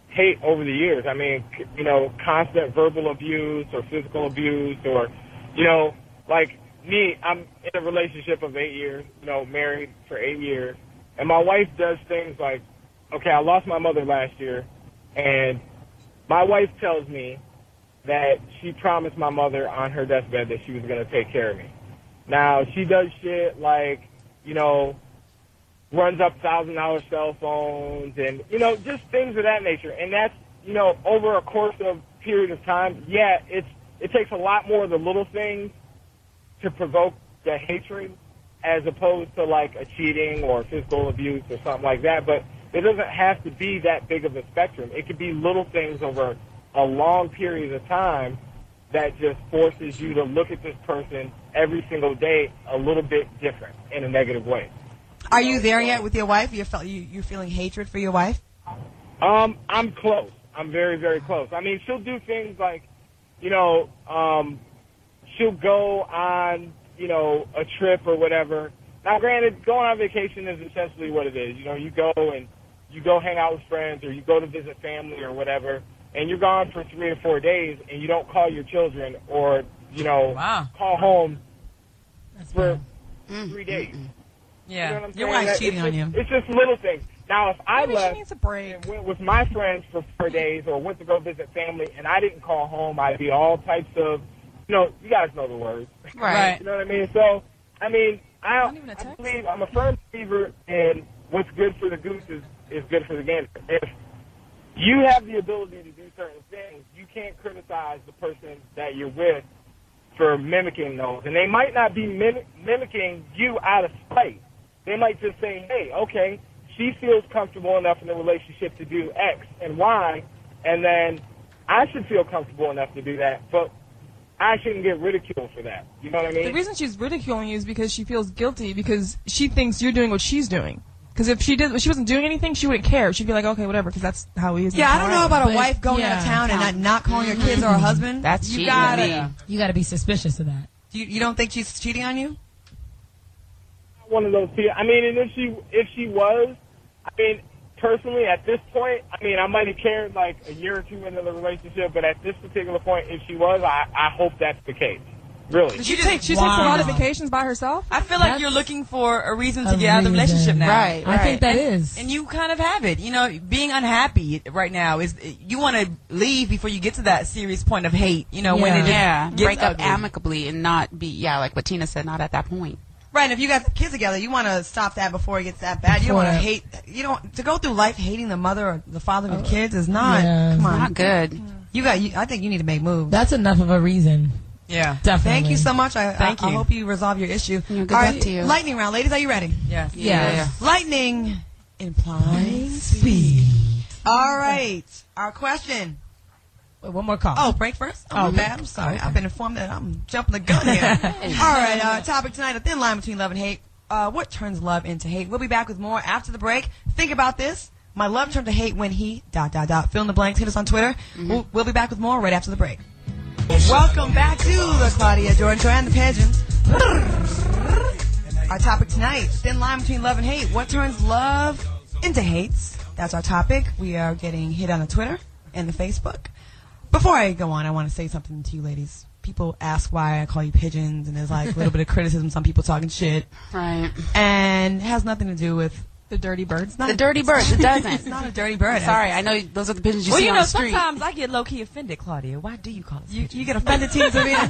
hate over the years. I mean, you know, constant verbal abuse or physical abuse, or, you know, like me, I'm in a relationship of 8 years, you know, married for 8 years, and my wife does things like, okay, I lost my mother last year, and my wife tells me that she promised my mother on her deathbed that she was going to take care of me. Now, she does shit like, you know, runs up $1,000 cell phones and, you know, just things of that nature. And that's, you know, over a course of period of time, yeah, it takes a lot more of the little things to provoke the hatred as opposed to like a cheating or physical abuse or something like that. But it doesn't have to be that big of a spectrum. It could be little things over a long period of time that just forces you to look at this person every single day a little bit different in a negative way. Are you there yet with your wife? You're feeling hatred for your wife? I'm close. I'm very, very close. I mean, she'll do things like, you know, she'll go on, you know, a trip or whatever. Now, granted, going on vacation is essentially what it is. You know, you go hang out with friends, or you go to visit family or whatever, and you're gone for 3 or 4 days, and you don't call your children or, you know, call home for 3 days. Yeah. You know what I'm Your saying? wife's cheating on you. It's just little things. Now, if I Maybe she left needs a break. and went with my friends for 4 days or went to go visit family and I didn't call home, I'd be all types of, you know, you guys know the words. Right. You know what I mean? So, I mean, I Not even a text. believe, I'm a firm believer in what's good for the goose is good for the gander. If you have the ability to do certain things, you can't criticize the person that you're with for mimicking those. And they might not be mimicking you out of spite. They might just say, hey, okay, she feels comfortable enough in the relationship to do X and Y, and then I should feel comfortable enough to do that, but I shouldn't get ridiculed for that. You know what I mean? The reason she's ridiculing you is because she feels guilty because she thinks you're doing what she's doing. Because if she wasn't doing anything, she wouldn't care. She'd be like, okay, whatever, because that's how he is. Yeah, I don't know about a But, wife going out of town and not calling her kids or her husband. That's you cheating gotta, You got to be suspicious of that. You don't think she's cheating on you? One of those people. I mean, and if she was, I mean, personally, at this point, I mean, I might have cared like a year or two into the relationship, but at this particular point, if she was, I hope that's the case. Really. She takes a lot of vacations by herself. I feel like you're looking for a reason to get out of the relationship now. Right. I think that is. And you kind of have it. You know, being unhappy right now is you want to leave before you get to that serious point of hate. You know, when it gets break up ugly. amicably and not be like what Tina said, not at that point. Right, and if you got kids together, you want to stop that before it gets that bad. You don't want to hate. You don't to go through life hating the mother or the father of your kids is not. Come on, Not good. I think you need to make moves. That's enough of a reason. Yeah. Definitely. Thank you so much. Thank you. I hope you resolve your issue. Good All luck right, to you. lightning round, ladies. Are you ready? Yes. Yeah. Lightning implies speed. All right. Our question. Wait, one more call. Oh, break first? Oh, my bad. I'm sorry. I've been informed that I'm jumping the gun here. All right. Topic tonight: a thin line between love and hate. What turns love into hate? We'll be back with more after the break. Think about this. My love turned to hate when he ... Fill in the blanks. Hit us on Twitter. We'll be back with more right after the break. Welcome back to the Claudia Jordan Show and the Pigeons. Our topic tonight, thin line between love and hate. What turns love into hates? That's our topic. We are getting hit on the Twitter and the Facebook. Before I go on, I want to say something to you ladies. People ask why I call you pigeons, and there's like a little bit of criticism, some people talking shit. Right. And it has nothing to do with The dirty birds. The dirty birds. It doesn't. It's not a dirty bird. Sorry, I know those are the pigeons you Well, see you on know, the street. sometimes I get low-key offended, Claudia. Why do you call us pigeons? You get offended, Tina Savina.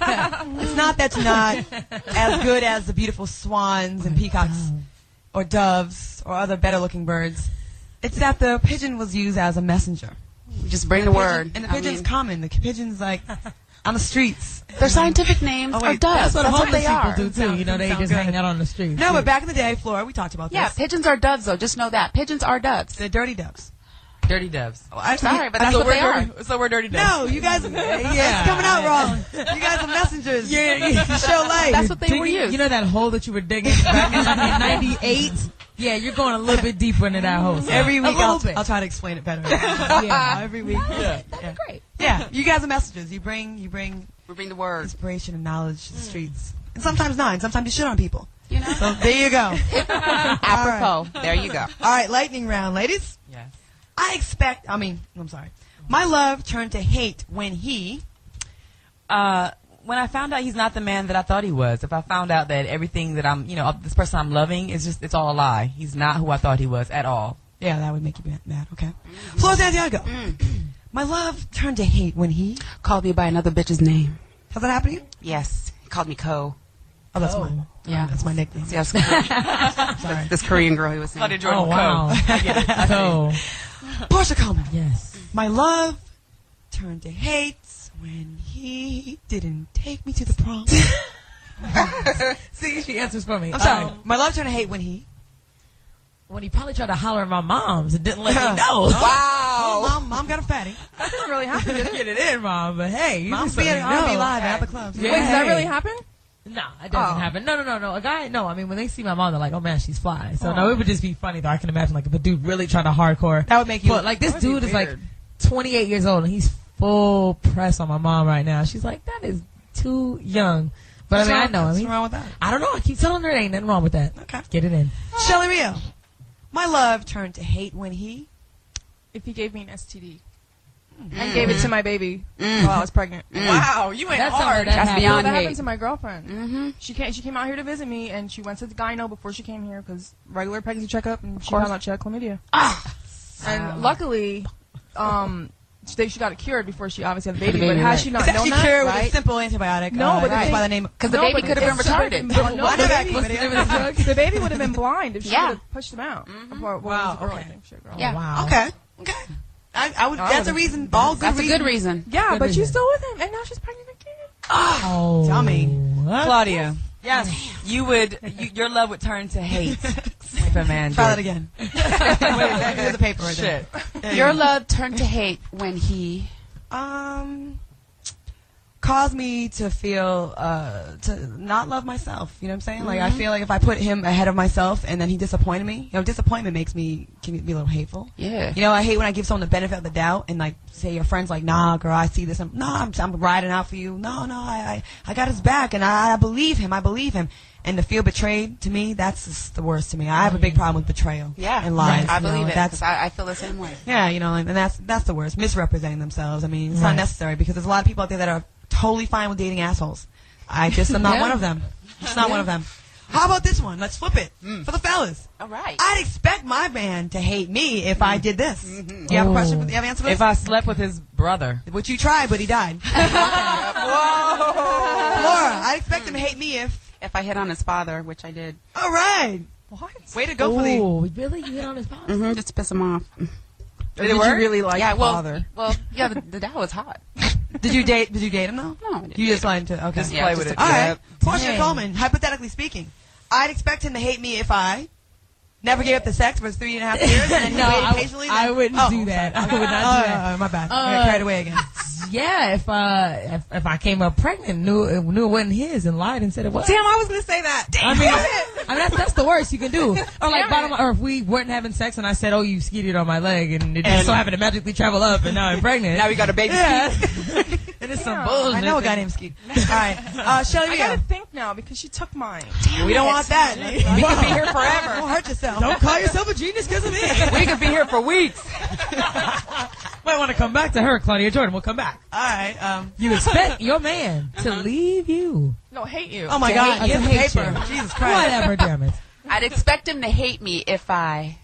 It's not that you're not as good as the beautiful swans and peacocks or doves or other better-looking birds. It's that the pigeon was used as a messenger. Just bring the word. And the pigeon's common. The pigeon's like on the streets. Their scientific names are doves. That's what they are. People do too. You know, they just hang out on the streets. No, but back in the day, Flora, we talked about Yeah, this. pigeons are doves, though. Just know that. Pigeons are doves. They're dirty doves. Dirty doves. Oh, I- Sorry, but that's what they are. So we're dirty doves. No, you guys, it's coming out wrong. You guys are messengers. You show life. That's what they were Digging- used. You know that hole that you were digging back in 98? Yeah, you're going a little bit deeper into that hole. So. Every week, a little bit. I'll try to explain it better. Yeah, every week. That'd be great. Yeah, you guys are messengers. You bring We bring the word. inspiration and knowledge to the streets. And sometimes not. And sometimes you shit on people. You know? So there you go. Apropos. There you go. All right, lightning round, ladies. Yes. I'm sorry. My love turned to hate when he... When I found out he's not the man that I thought he was, if I found out that everything that I'm, this person I'm loving is just, it's all a lie. He's not who I thought he was at all. Yeah, that would make you mad. Okay. Flor Santiago. My love turned to hate when he... Called me by another bitch's name. Has that happened to you? Yes. He called me Ko. Oh, that's mine. Yeah. That's my nickname. Yes. Sorry. This Korean girl he was saying. Claudia Jordan. Oh, wow. So, Portia Coleman. yes. My love turned to hate when he didn't take me to the prom. See, she answers for me. I'm sorry. My love turned to hate when he... When he probably tried to holler at my moms and didn't let me know. Wow. Mom got a fatty. That didn't really happen. Just get it in, Mom. But hey, you Mom's just let being me R&B know. live at the club. Yeah. Wait, does that Hey. really happen? No, it doesn't happen. No. A guy, no. I mean, when they see my mom, they're like, oh, man, she's fly. So, no, it would just be funny, though. I can imagine, like, if a dude really tried to hardcore. That would make you... But, like, this That would be dude is, like, weird. 28 years old, and he's full press on my mom right now. She's like, that is too young. But, I mean, I know. What's wrong with that? I don't know. I keep telling her there ain't nothing wrong with that. Okay. Get it in. Shelly Rio. My love turned to hate when he... If he gave me an STD. And gave it to my baby while I was pregnant. Wow, you went That's hard. That That's happened. beyond that hate. happened to my girlfriend. Mm-hmm. She came out here to visit me, and she went to the gyno before she came here because regular pregnancy checkup, and she course. found out she had chlamydia. Ah. And luckily, she got it cured before she obviously had the baby. The baby, but had right. she not It's known actually that, cured with a right? simple antibiotic. No, but the by thing- the name... Because the baby could have been retarded. No, I the never baby, actually- the baby would have been blind if she Yeah. would have pushed him out. Before, Wow, it was a girl, okay. I think. Shit, girl. Yeah. Wow. Okay. I would... That's a reason. All good That's a reasons. good reason. Yeah, Good but reason. she's still with him, and now she's pregnant again. Oh. Dummy. What? Claudia, Yes. your love would turn to hate if a man Try that did. again. Wait, here's the paper right there. Shit. Your love turned to hate when he... caused me to feel to not love myself. You know what I'm saying? Like I feel like if I put him ahead of myself and then he disappointed me, disappointment can be a little hateful. Yeah. I hate when I give someone the benefit of the doubt and like say your friend's like, nah, girl, I see this. I'm riding out for you. No, I got his back and I believe him. And to feel betrayed, to me, that's just the worst to me. I have a big problem with betrayal and lies. I believe it. That's I feel the same way. Yeah, and that's the worst. Misrepresenting themselves. I mean, it's not necessary because there's a lot of people out there that are totally fine with dating assholes. I just am not one of them. Just not one of them. How about this one? Let's flip it for the fellas. All right. I'd expect my man to hate me if I did this. Do you have a question? Do you have an answer for this? If I slept with his brother. Which you tried, but he died. Whoa. Laura, I'd expect him to hate me if I hit on his father, which I did. All right. What? Way to go for the... Oh, really? You hit on his father? Just to piss him off. Did you really like the father? Well, yeah, the dad was hot. Did you date him though? No, I didn't. You just lied to. Okay. Just play with it. All right. Portia Coleman, hypothetically speaking, I'd expect him to hate me if I never gave up the sex for 3.5 years and then waited patiently. I wouldn't do that. I would not do that. My bad. I got carried away again. Yeah, if I came up pregnant, knew it wasn't his, and lied and said it was. Damn, I was gonna say that. Damn. I mean that's the worst you can do. Or like or if we weren't having sex and I said, "Oh, you skeeted on my leg," and it just so happened to magically travel up, and now I'm pregnant. Now we got a baby. Yeah. It is some bullshit. I know a guy named Skeet. All right, Shelly, I gotta think now because she took mine. We don't want that. We could be here forever. Don't hurt yourself. Don't call yourself a genius because of me. We could be here for weeks. Might want to come back to her, Claudia Jordan. We'll come back. All right. You expect your man to leave you. No, hate you. Oh my God, get the paper. You. Jesus Christ. Whatever, damn it. I'd expect him to hate me if I...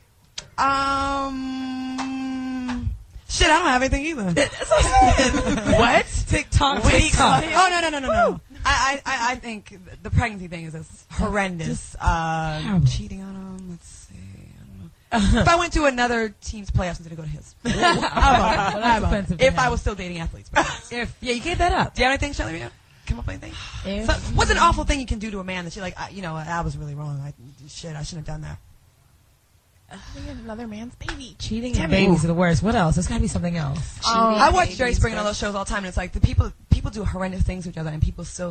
Shit, I don't have anything either. What? TikTok. Oh, no. I think the pregnancy thing is just horrendous. Cheating on him, let's see. If I went to another team's playoffs instead of go to his. If I was still dating athletes. You gave that up. Do you have anything, Shelly? Come up with anything? What's an awful thing you can do to a man that you're like, I was really wrong. I shouldn't have done that. Another man's baby. Cheating and babies are the worst. What else? There's got to be something else. I watch Jerry Springer and all those shows all the time, and it's like the people do horrendous things to each other, and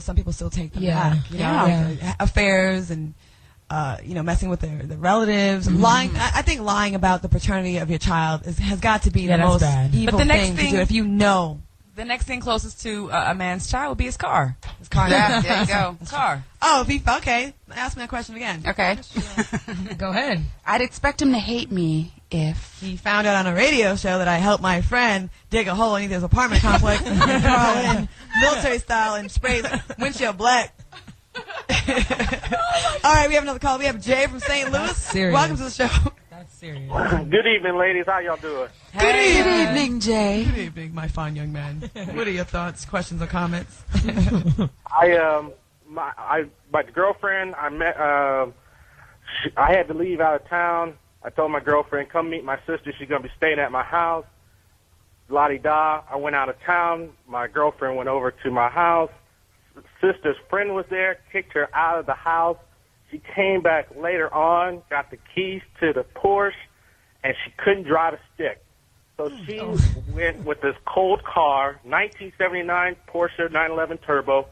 some people still take them back. Like, affairs and messing with their relatives, lying. I think lying about the paternity of your child has got to be the most evil thing to do if you know. The next thing closest to a man's child would be his car. His car. Yeah, there you go. His car. Oh, okay. Ask me that question again. Okay. Go ahead. I'd expect him to hate me if... He found out on a radio show that I helped my friend dig a hole in his apartment complex and crawl in military style and spray windshield black. All right, we have another call. We have Jay from St. Louis. Serious. Welcome to the show. That's serious. Good evening, ladies. How y'all doing? Good evening, Jay. Good evening, my fine young man. What are your thoughts, questions, or comments? My girlfriend, I met, I had to leave out of town. I told my girlfriend, come meet my sister. She's going to be staying at my house. La-di-da. I went out of town. My girlfriend went over to my house. Sister's friend was there, kicked her out of the house. She came back later on, got the keys to the Porsche, and she couldn't drive a stick. So she went with this cold car, 1979 Porsche 911 Turbo,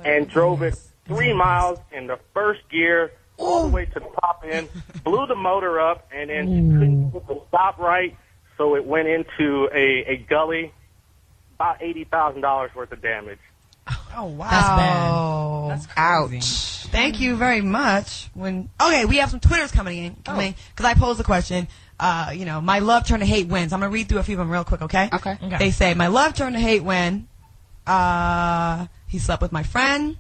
and drove it 3 miles in the first gear all the way to the top end, blew the motor up, and then she couldn't get the stop right, so it went into a gully, about $80,000 worth of damage. Oh, wow. That's bad. That's crazy. Ouch. Thank you very much. Okay, we have some Twitters coming in because I posed the question. My love turned to hate when. So I'm going to read through a few of them real quick, okay? Okay. They say, my love turned to hate when he slept with my friend,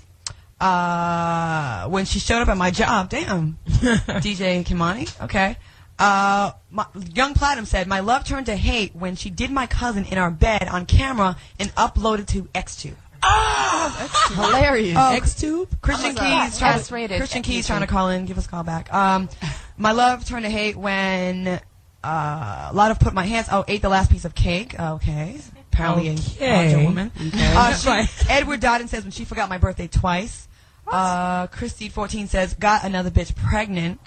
when she showed up at my job. Damn. DJ Kimani. Okay. Young Platinum said, my love turned to hate when she did my cousin in our bed on camera and uploaded to Xtube. Oh, that's hilarious. Xtube? Christian Keys trying to call in. Give us a call back. My love turned to hate when a lot of put my hands. Ate the last piece of cake. Okay. Apparently a woman. Okay. Edward Dodden says when she forgot my birthday twice. Christy 14 says got another bitch pregnant.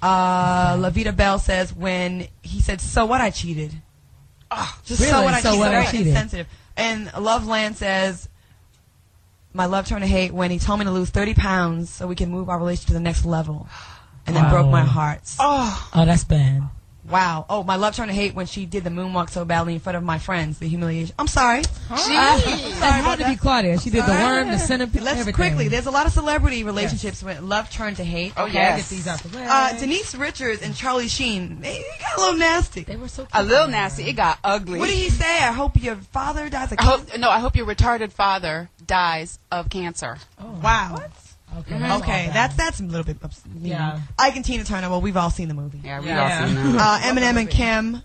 Lavita Bell says when he said so what I cheated. Just really? So what I cheated. Very insensitive. And Loveland says my love turned to hate when he told me to lose 30 pounds so we can move our relationship to the next level, and then broke my heart. Oh, that's bad. Wow. Oh, my love turned to hate when she did the moonwalk so badly in front of my friends. The humiliation. I'm sorry. That had to be Claudia. She did the worm, the centipede, Let's everything. quickly. There's a lot of celebrity relationships when love turned to hate. Oh, Okay? yes. Get these out the way. Denise Richards and Charlie Sheen, they got a little nasty. They were so cute. A little nasty. It got ugly. What did he say? I hope your father dies of I cancer. hope your retarded father dies of cancer. Wow. Okay, Okay, that's a little bit mean. Yeah. Ike and Tina Turner. Well, we've all seen the movie. Yeah, we all seen that. Eminem and Kim,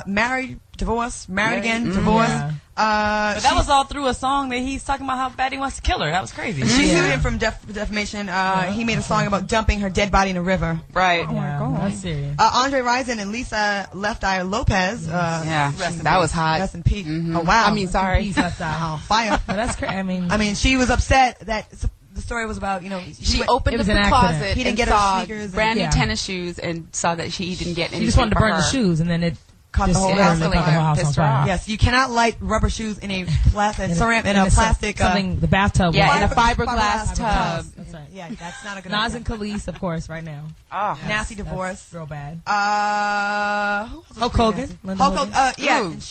married, divorced, married again, divorced. Yeah. But that was all through a song that he's talking about how bad he wants to kill her. That was crazy. She sued him from defamation. He made a song about dumping her dead body in a river. Right. Oh my God. That's serious. Andre Rison and Lisa Left Eye Lopez. Yeah, that was hot. Rest in peace. Oh wow. I mean, sorry. Peace outside. Wow, fire. But that's crazy. I mean, she was upset that the story was about, She opened It up was the an accident. closet He didn't and get her saw sneakers brand new and- tennis shoes and saw that he didn't get anything She just wanted to for burn her. the shoes, and then it caught the just whole lit house the on whole fire. house on Pissed her fire. off. Yes, you cannot light rubber shoes in a plastic, in a plastic. something, the bathtub. Yeah, in a Fiberglass fiberglass tub. That's right. Yeah, that's not a good Nas idea. and Khalees, of course, right now. Oh, Nasty divorce. Real bad. Who else was Hulk pretty Hogan. nasty? Linda Hulk Hogan. Hogan. Yeah, Ooh. and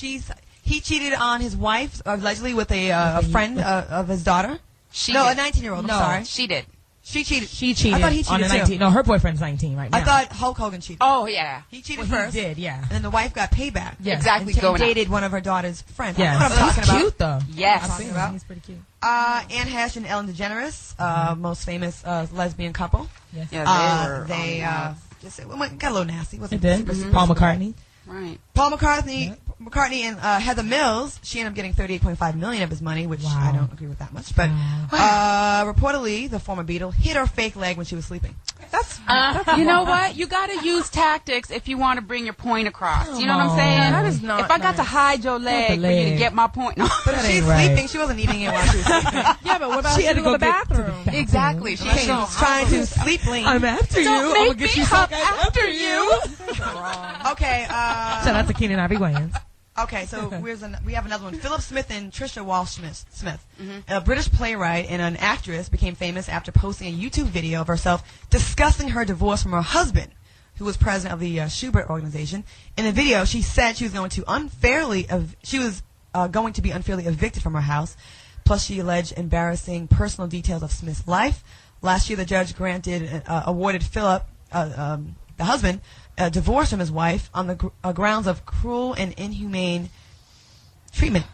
he cheated on his wife allegedly with a friend of his daughter. she No, a did. 19-year-old. No. I'm sorry. She did. She cheated. She cheated. I thought he on cheated a too. 19. No, her boyfriend's 19 right now. I thought Hulk Hogan cheated. Oh, yeah. He cheated Well, first. he did, yeah. And then the wife got payback. Yeah. Exactly. And he Going out. dated one of her daughter's friends. Yeah. That's what I'm talking He's about. cute, though. Yes. I'm talking about. He's pretty cute. Anne Hesh and Ellen DeGeneres, most famous lesbian couple. Yes. Yeah, They just got a little nasty. It Wasn't did. super Paul McCartney. Right. Paul McCartney and Heather Mills, she ended up getting $38.5 million of his money, which Wow. I don't agree with that much. But reportedly, the former Beatle hit her fake leg when she was sleeping. You know what? You got to use tactics if you want to bring your point across. You know what I'm saying? That is not If I got to hide your leg for you to leg. get my point. But That if she's ain't right. sleeping, she wasn't eating it while she was sleeping. Yeah, but what about She she had to to go the get to the bathroom? bathroom. Exactly. She She was trying to sleep lean. I'm after you. Don't I'm make gonna get me you hop some after you. Okay. Shout out to Keenan Ivory Wayans. Okay, so we have another one. Philip Smith and Trisha Walsh-Smith, a British playwright and an actress, became famous after posting a YouTube video of herself discussing her divorce from her husband, who was president of the Schubert organization. In the video, she said she was going to be unfairly evicted from her house. Plus, she alleged embarrassing personal details of Smith's life. Last year, the judge awarded Philip, the husband, a divorce from his wife on the grounds of cruel and inhuman treatment.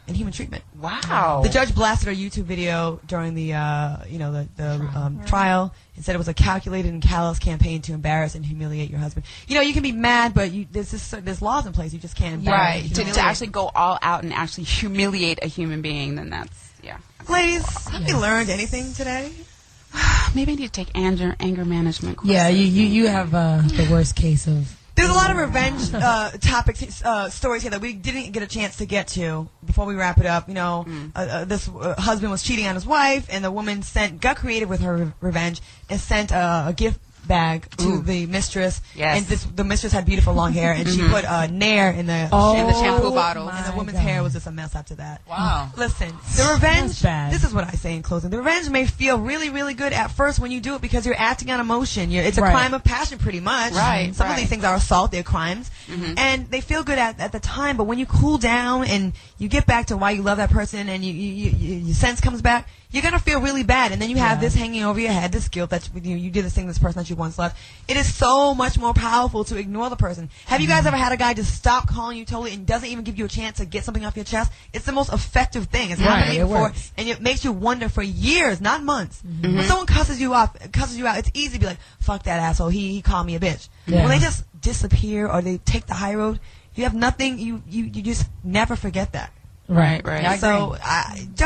Wow. The judge blasted her YouTube video during the trial and said it was a calculated and callous campaign to embarrass and humiliate your husband. You can be mad, but there's laws in place. You just can't embarrass. Right. To humiliate. actually go all out and actually humiliate a human being, then that's, yeah. Ladies, have you learned anything today? Maybe I need to take anger management courses. Yeah, you have the worst case of. There's a lot of revenge topics, stories here that we didn't get a chance to get to before we wrap it up. This husband was cheating on his wife, and the woman got creative with her revenge and sent a gift bag to the mistress. Yes. And the mistress had beautiful long hair, and she put Nair in the shampoo bottle. and the woman's God. hair was just a mess after that. Wow. Listen, the revenge, That's bad. this is what I say in closing. The revenge may feel really, really good at first when you do it because you're acting on emotion. It's a Right. crime of passion pretty much. Right, Some of right. these things are assault, they're crimes. And they feel good at the time, but when you cool down and you get back to why you love that person and your sense comes back, you're going to feel really bad. And then you have this hanging over your head, this guilt that you did this thing to this person that you once loved. It is so much more powerful to ignore the person. Have you guys ever had a guy just stop calling you totally and doesn't even give you a chance to get something off your chest? It's the most effective thing. It's happened to me it before. works. And it makes you wonder for years, not months. When someone cusses you out, it's easy to be like, fuck that asshole, he called me a bitch. Yeah. When they just disappear or they take the high road, you have nothing, you just never forget that. Right. Right. So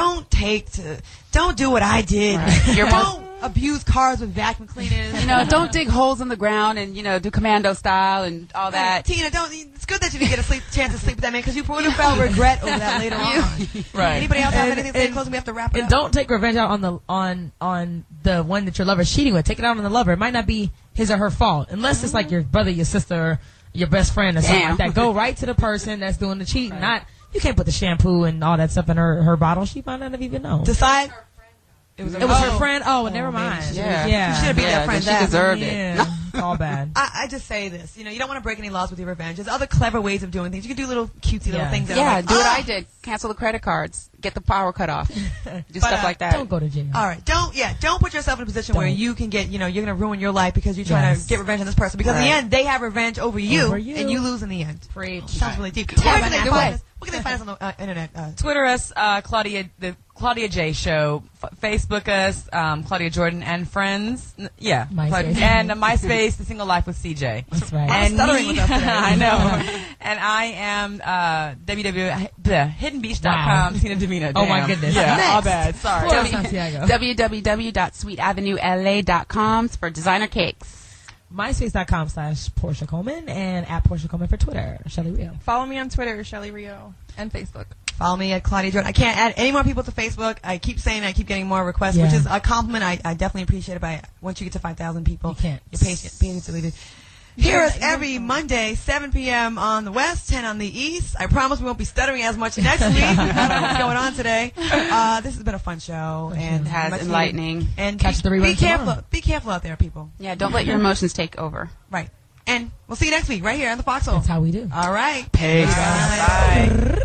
don't do what I did. Right. Don't abuse cars with vacuum cleaners. Don't dig holes in the ground and, do commando style and all that. Tina, it's good that you didn't get a chance to sleep with that man because you would have felt regret over that later on. Right. Anybody else have anything to say closing? We have to wrap it And up. don't take revenge out on the one that your lover's cheating with. Take it out on the lover. It might not be his or her fault, unless it's like your brother, your sister, your best friend, or something like that. Go right to the person that's doing the cheating. You can't put the shampoo and all that stuff in her bottle. She might not have even known. Decide. It was her friend. Oh, never mind. Yeah. She should have beat that friend. She deserved it. Yeah. All bad. I just say this, you don't want to break any laws with your revenge. There's other clever ways of doing things. You can do little cutesy little things. That are like, do what I did. Cancel the credit cards. Get the power cut off. Do stuff like that. Don't go to jail. All right. Don't put yourself in a position where you can get, you're going to ruin your life because you're trying to get revenge on this person. Because in the end, they have revenge over you, and you lose in the end. Preach. Sounds really deep. Where can they find us on the internet? Twitter us, the Claudia J Show. Facebook us, Claudia Jordan and Friends. Yeah. MySpace. And MySpace, The Single Life with CJ. That's right. I'm stuttering with us today. I know. And I am hiddenbeach.com, Tina Davina. Oh, my goodness. Yeah, Next. all bad. Sorry. Santiago. www.sweetavenuela.com for designer cakes. MySpace.com/Portia Coleman and at Portia Coleman for Twitter. Shelly Rio. Follow me on Twitter, Shelly Rio, and Facebook. Follow me at Claudia Jordan. I can't add any more people to Facebook. I keep saying I keep getting more requests, which is a compliment. I definitely appreciate it. But once you get to 5,000 people, you can't. Your patience deleted. Hear us every Monday, 7 p.m. on the West, 10 on the East. I promise we won't be stuttering as much next week. I don't know what's going on today. This has been a fun show. And it has enlightening. And catch the rerun tomorrow. Be careful out there, people. Yeah, don't let your emotions take over. Right. And we'll see you next week right here on the Foxxhole. That's how we do. All right. Peace. Bye.